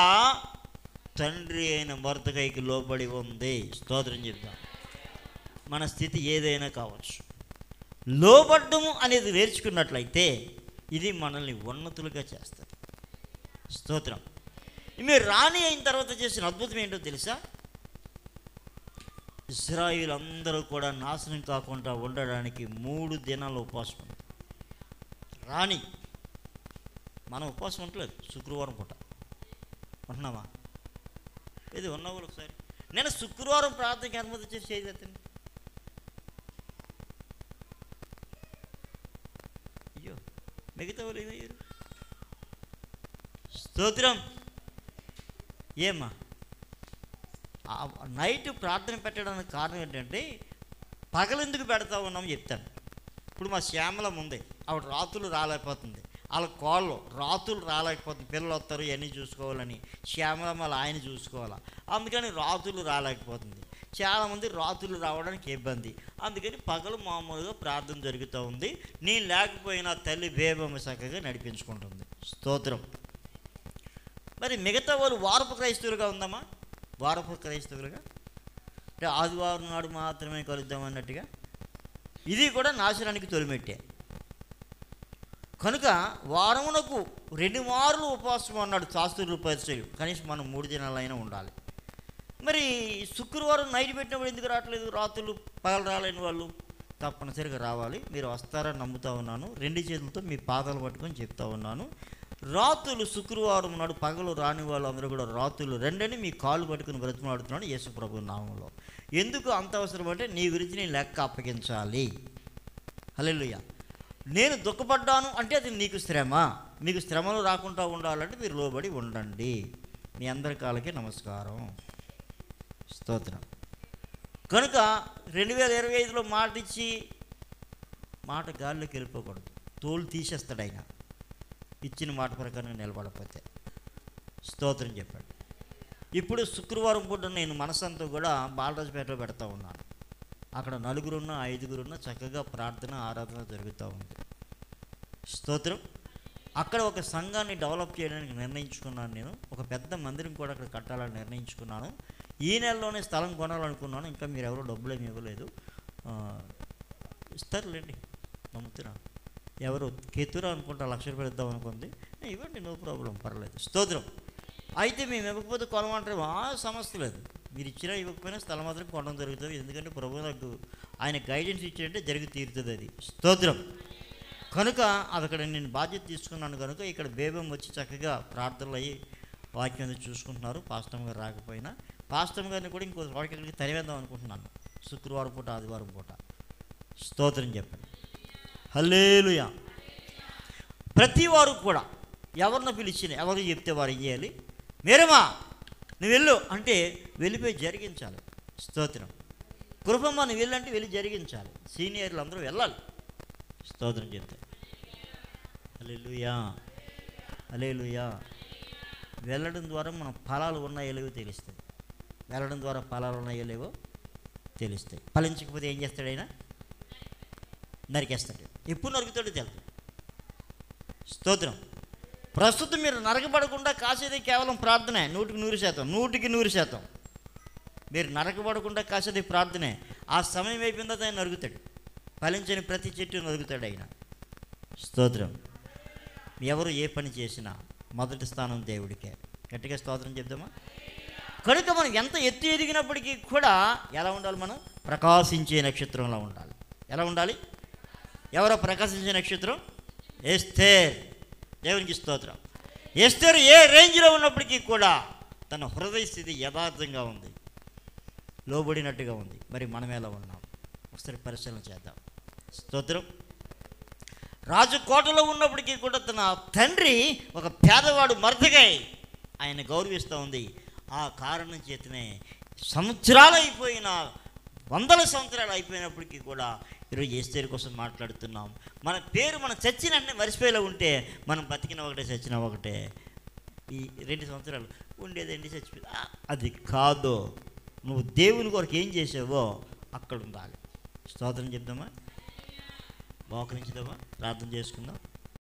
తండ్రి అయిన మొర్దెకైకి లోబడి ఉంది. స్తోత్రం చెప్తాం. మన స్థితి ఏదైనా కావచ్చు, లోబడ్డము అనేది నేర్చుకున్నట్లయితే ఇది మనల్ని ఉన్నతులుగా చేస్తుంది. స్తోత్రం. మీరు రాణి అయిన తర్వాత చేసిన అద్భుతం ఏంటో తెలుసా? ఇశ్రాయేలు అందరూ కూడా నాశనం కాకుండా ఉండడానికి 3 దినాలు ఉపవాసం ఉంది. రాణి. మనం ఉపవాసం ఉండలేదు. శుక్రవారం పూట ఉంటున్నామా? ఇది ఉన్నవాళ్ళు ఒకసారి నేను శుక్రవారం ప్రార్థనకి అనుమతి చేసి చేయగలుగుతాను. అయ్యో, మిగతా వాళ్ళు ఏమయ్యారు? స్తోత్రం. ఏమ్మా, నైట్ ప్రార్థన పెట్టడానికి కారణం ఏంటంటే పగలెందుకు పెడతా ఉన్నామని చెప్తాను. ఇప్పుడు మా శ్యామలం ఉంది, ఆవిడ రాత్రులు రాలేకపోతుంది. వాళ్ళ కోళ్ళు రాత్రులు రాలేకపోతుంది. పిల్లలు వస్తారు, ఇవన్నీ చూసుకోవాలని. శ్యామలం వాళ్ళ ఆయన చూసుకోవాలా, అందుకని రాత్రులు రాలేకపోతుంది. చాలామంది రాత్రులు రావడానికి ఇబ్బంది, అందుకని పగలు మామూలుగా ప్రార్థన జరుగుతూ ఉంది. నేను లేకపోయినా తల్లి బేబమ్మ చక్కగా నడిపించుకుంటుంది. స్తోత్రం. మరి మిగతా వాళ్ళు వారపు క్రైస్తవులుగా ఉందమ్మా? వారపు క్రైస్తవులుగా అంటే ఆదివారం నాడు మాత్రమే కలుద్దాం అన్నట్టుగా. ఇది కూడా నాశనానికి తొలిమెట్టే. కనుక వారమునకు 2 మార్లు ఉపవాసం అన్నాడు శాస్త్రులు, పరిచయులు. కనీసం మనం 3 దినాలైనా ఉండాలి. మరి శుక్రవారం నైట్ పెట్టినప్పుడు ఎందుకు రావట్లేదు? రాత్రులు పగలు రాలేని వాళ్ళు తప్పనిసరిగా రావాలి. మీరు వస్తారని నమ్ముతా ఉన్నాను. 2 చేతులతో మీ పాదాలు పట్టుకొని చెప్తా ఉన్నాను. రాత్రులు శుక్రవారం నాడు పగలు రాని వాళ్ళు అందరూ కూడా రాత్రులు రెండని మీ కాళ్ళు పట్టుకుని బ్రతిమాడుతున్నాడు యేసు ప్రభు నామంలో. ఎందుకు అంత అవసరం అంటే నీ గురించి నేను లెక్క అప్పగించాలి. హల్లెలూయా. నేను దుఃఖపడ్డాను అంటే అది నీకు శ్రమ. మీకు శ్రమలు రాకుండా ఉండాలంటే మీరు లోబడి ఉండండి. మీ అందరి కాళ్ళకి నమస్కారం. స్తోత్రం. కనుక 2025లో మాట ఇచ్చి మాట గాల్లోకి వెళ్ళిపోకూడదు. తోలు తీసేస్తాడు ఆయన, ఇచ్చిన మాట ప్రకారం నిలబడకపోతే. స్తోత్రం చెప్పాడు. ఇప్పుడు శుక్రవారం పూట నేను మనసంతా కూడా బాలరాజుపేటలో పెడతా ఉన్నాను. అక్కడ 4 5 చక్కగా ప్రార్థన ఆరాధన జరుగుతూ ఉంది. స్తోత్రం. అక్కడ ఒక సంఘాన్ని డెవలప్ చేయడానికి నిర్ణయించుకున్నాను. నేను ఒక పెద్ద మందిరం కూడా అక్కడ కట్టాలని నిర్ణయించుకున్నాను. ఈ నెలలోనే స్థలం కొనాలనుకున్నాను. ఇంకా మీరు ఎవరో డబ్బులు ఏమి ఇవ్వలేదు. ఇస్తారులేండి, నమ్ముతున్నాను. ఎవరు కేతురా అనుకుంటా, 1,00,000 రూపాయలు ఇద్దాం అనుకుంది. ఇవ్వండి, నో ప్రాబ్లం, పర్లేదు. స్తోత్రం. అయితే మేము ఇవ్వకపోతే కొనమంటే సమస్య లేదు. మీరు ఇచ్చినా ఇవ్వకపోయినా స్థలం మాత్రం కొనడం జరుగుతుంది. ఎందుకంటే ప్రభు నాకు ఆయన గైడెన్స్ ఇచ్చాడంటే జరిగి తీరుతుంది అది. స్తోత్రం. కనుక అక్కడ నేను బాధ్యత తీసుకున్నాను. కనుక ఇక్కడ బేబం వచ్చి చక్కగా ప్రార్థనలు అయ్యి వాక్యం చూసుకుంటున్నారు. పాస్టమ్ గారు రాకపోయినా పాస్టమ్ గారిని కూడా ఇంకో వాడికి తరివేద్దాం అనుకుంటున్నాను. శుక్రవారం పూట, ఆదివారం పూట. స్తోత్రం చెప్పండి. హల్లెలూయా. ప్రతి వారు కూడా ఎవరిని పిలిచిన, ఎవరు చెప్తే వారు ఏం చేయాలి? మేరమా నువ్వు వెళ్ళు అంటే వెళ్ళిపోయి జరిగించాలి. స్తోత్రం. కృపమ్మ నువ్వు వెళ్ళంటే వెళ్ళి జరిగించాలి. సీనియర్లు అందరూ వెళ్ళాలి. స్తోత్రం చెప్తే. హల్లెలూయా, హల్లెలూయా. వెళ్ళడం ద్వారా మన ఫలాలు ఉన్నాయో లేవో తెలుస్తాయి. వెళ్ళడం ద్వారా ఫలాలు ఉన్నాయో లేవో తెలుస్తాయి. ఫలించకపోతే ఏం చేస్తాడు ఆయన? నరికేస్తాడు. ఎప్పుడు నరుకుతాడో తెలుసు. స్తోత్రం. ప్రస్తుతం మీరు నరకబడకుండా కాసేది కేవలం ప్రార్థనే. 100% 100% మీరు నరకబడకుండా కాసేది ప్రార్థనే. ఆ సమయం అయిపోయిన తర్వాత ఆయన నరుగుతాడు. ఫలించని ప్రతి చెట్టు నరుగుతాడు ఆయన. స్తోత్రం. ఎవరు ఏ పని చేసినా మొదటి స్థానం దేవుడికే. గట్టిగా స్తోత్రం చెప్దామా? కనుక మనం ఎంత ఎత్తు ఎదిగినప్పటికీ కూడా ఎలా ఉండాలి? మనం ప్రకాశించే నక్షత్రంలో ఉండాలి. ఎలా ఉండాలి? ఎవరో ప్రకాశించే నక్షత్రం? ఎస్తేర్. దేవునికి స్తోత్రం. ఎస్తేర్ ఏ రేంజ్లో ఉన్నప్పటికీ కూడా తన హృదయ స్థితి యథార్థంగా ఉంది, లోబడినట్టుగా ఉంది. మరి మనం ఎలా ఉన్నాం? ఒకసారి పరిశీలన చేద్దాం. స్తోత్రం. రాజు కోటలో ఉన్నప్పటికీ కూడా తన తండ్రి ఒక పేదవాడు మర్దకై ఆయన గౌరవిస్తూ ఉంది. ఆ కారణం చేతనే సంవత్సరాలు అయిపోయిన, వందల సంవత్సరాలు అయిపోయినప్పటికీ కూడా ఈరోజు ఎస్తేరు కోసం మాట్లాడుతున్నాం. మన పేరు మనం చచ్చిన వెంటనే మర్చిపోయేలా ఉంటే మనం బతికిన ఒకటే, చచ్చిన ఒకటే. ఈ 2 సంవత్సరాలు ఉండేదండి, చచ్చిపోయింది అది కాదు. నువ్వు దేవుని కొరకు ఏం చేసావో అక్కడ ఉండాలి. స్తోత్రం చెప్దామా? మోకరించుదామా? ప్రార్థన చేసుకుందాం.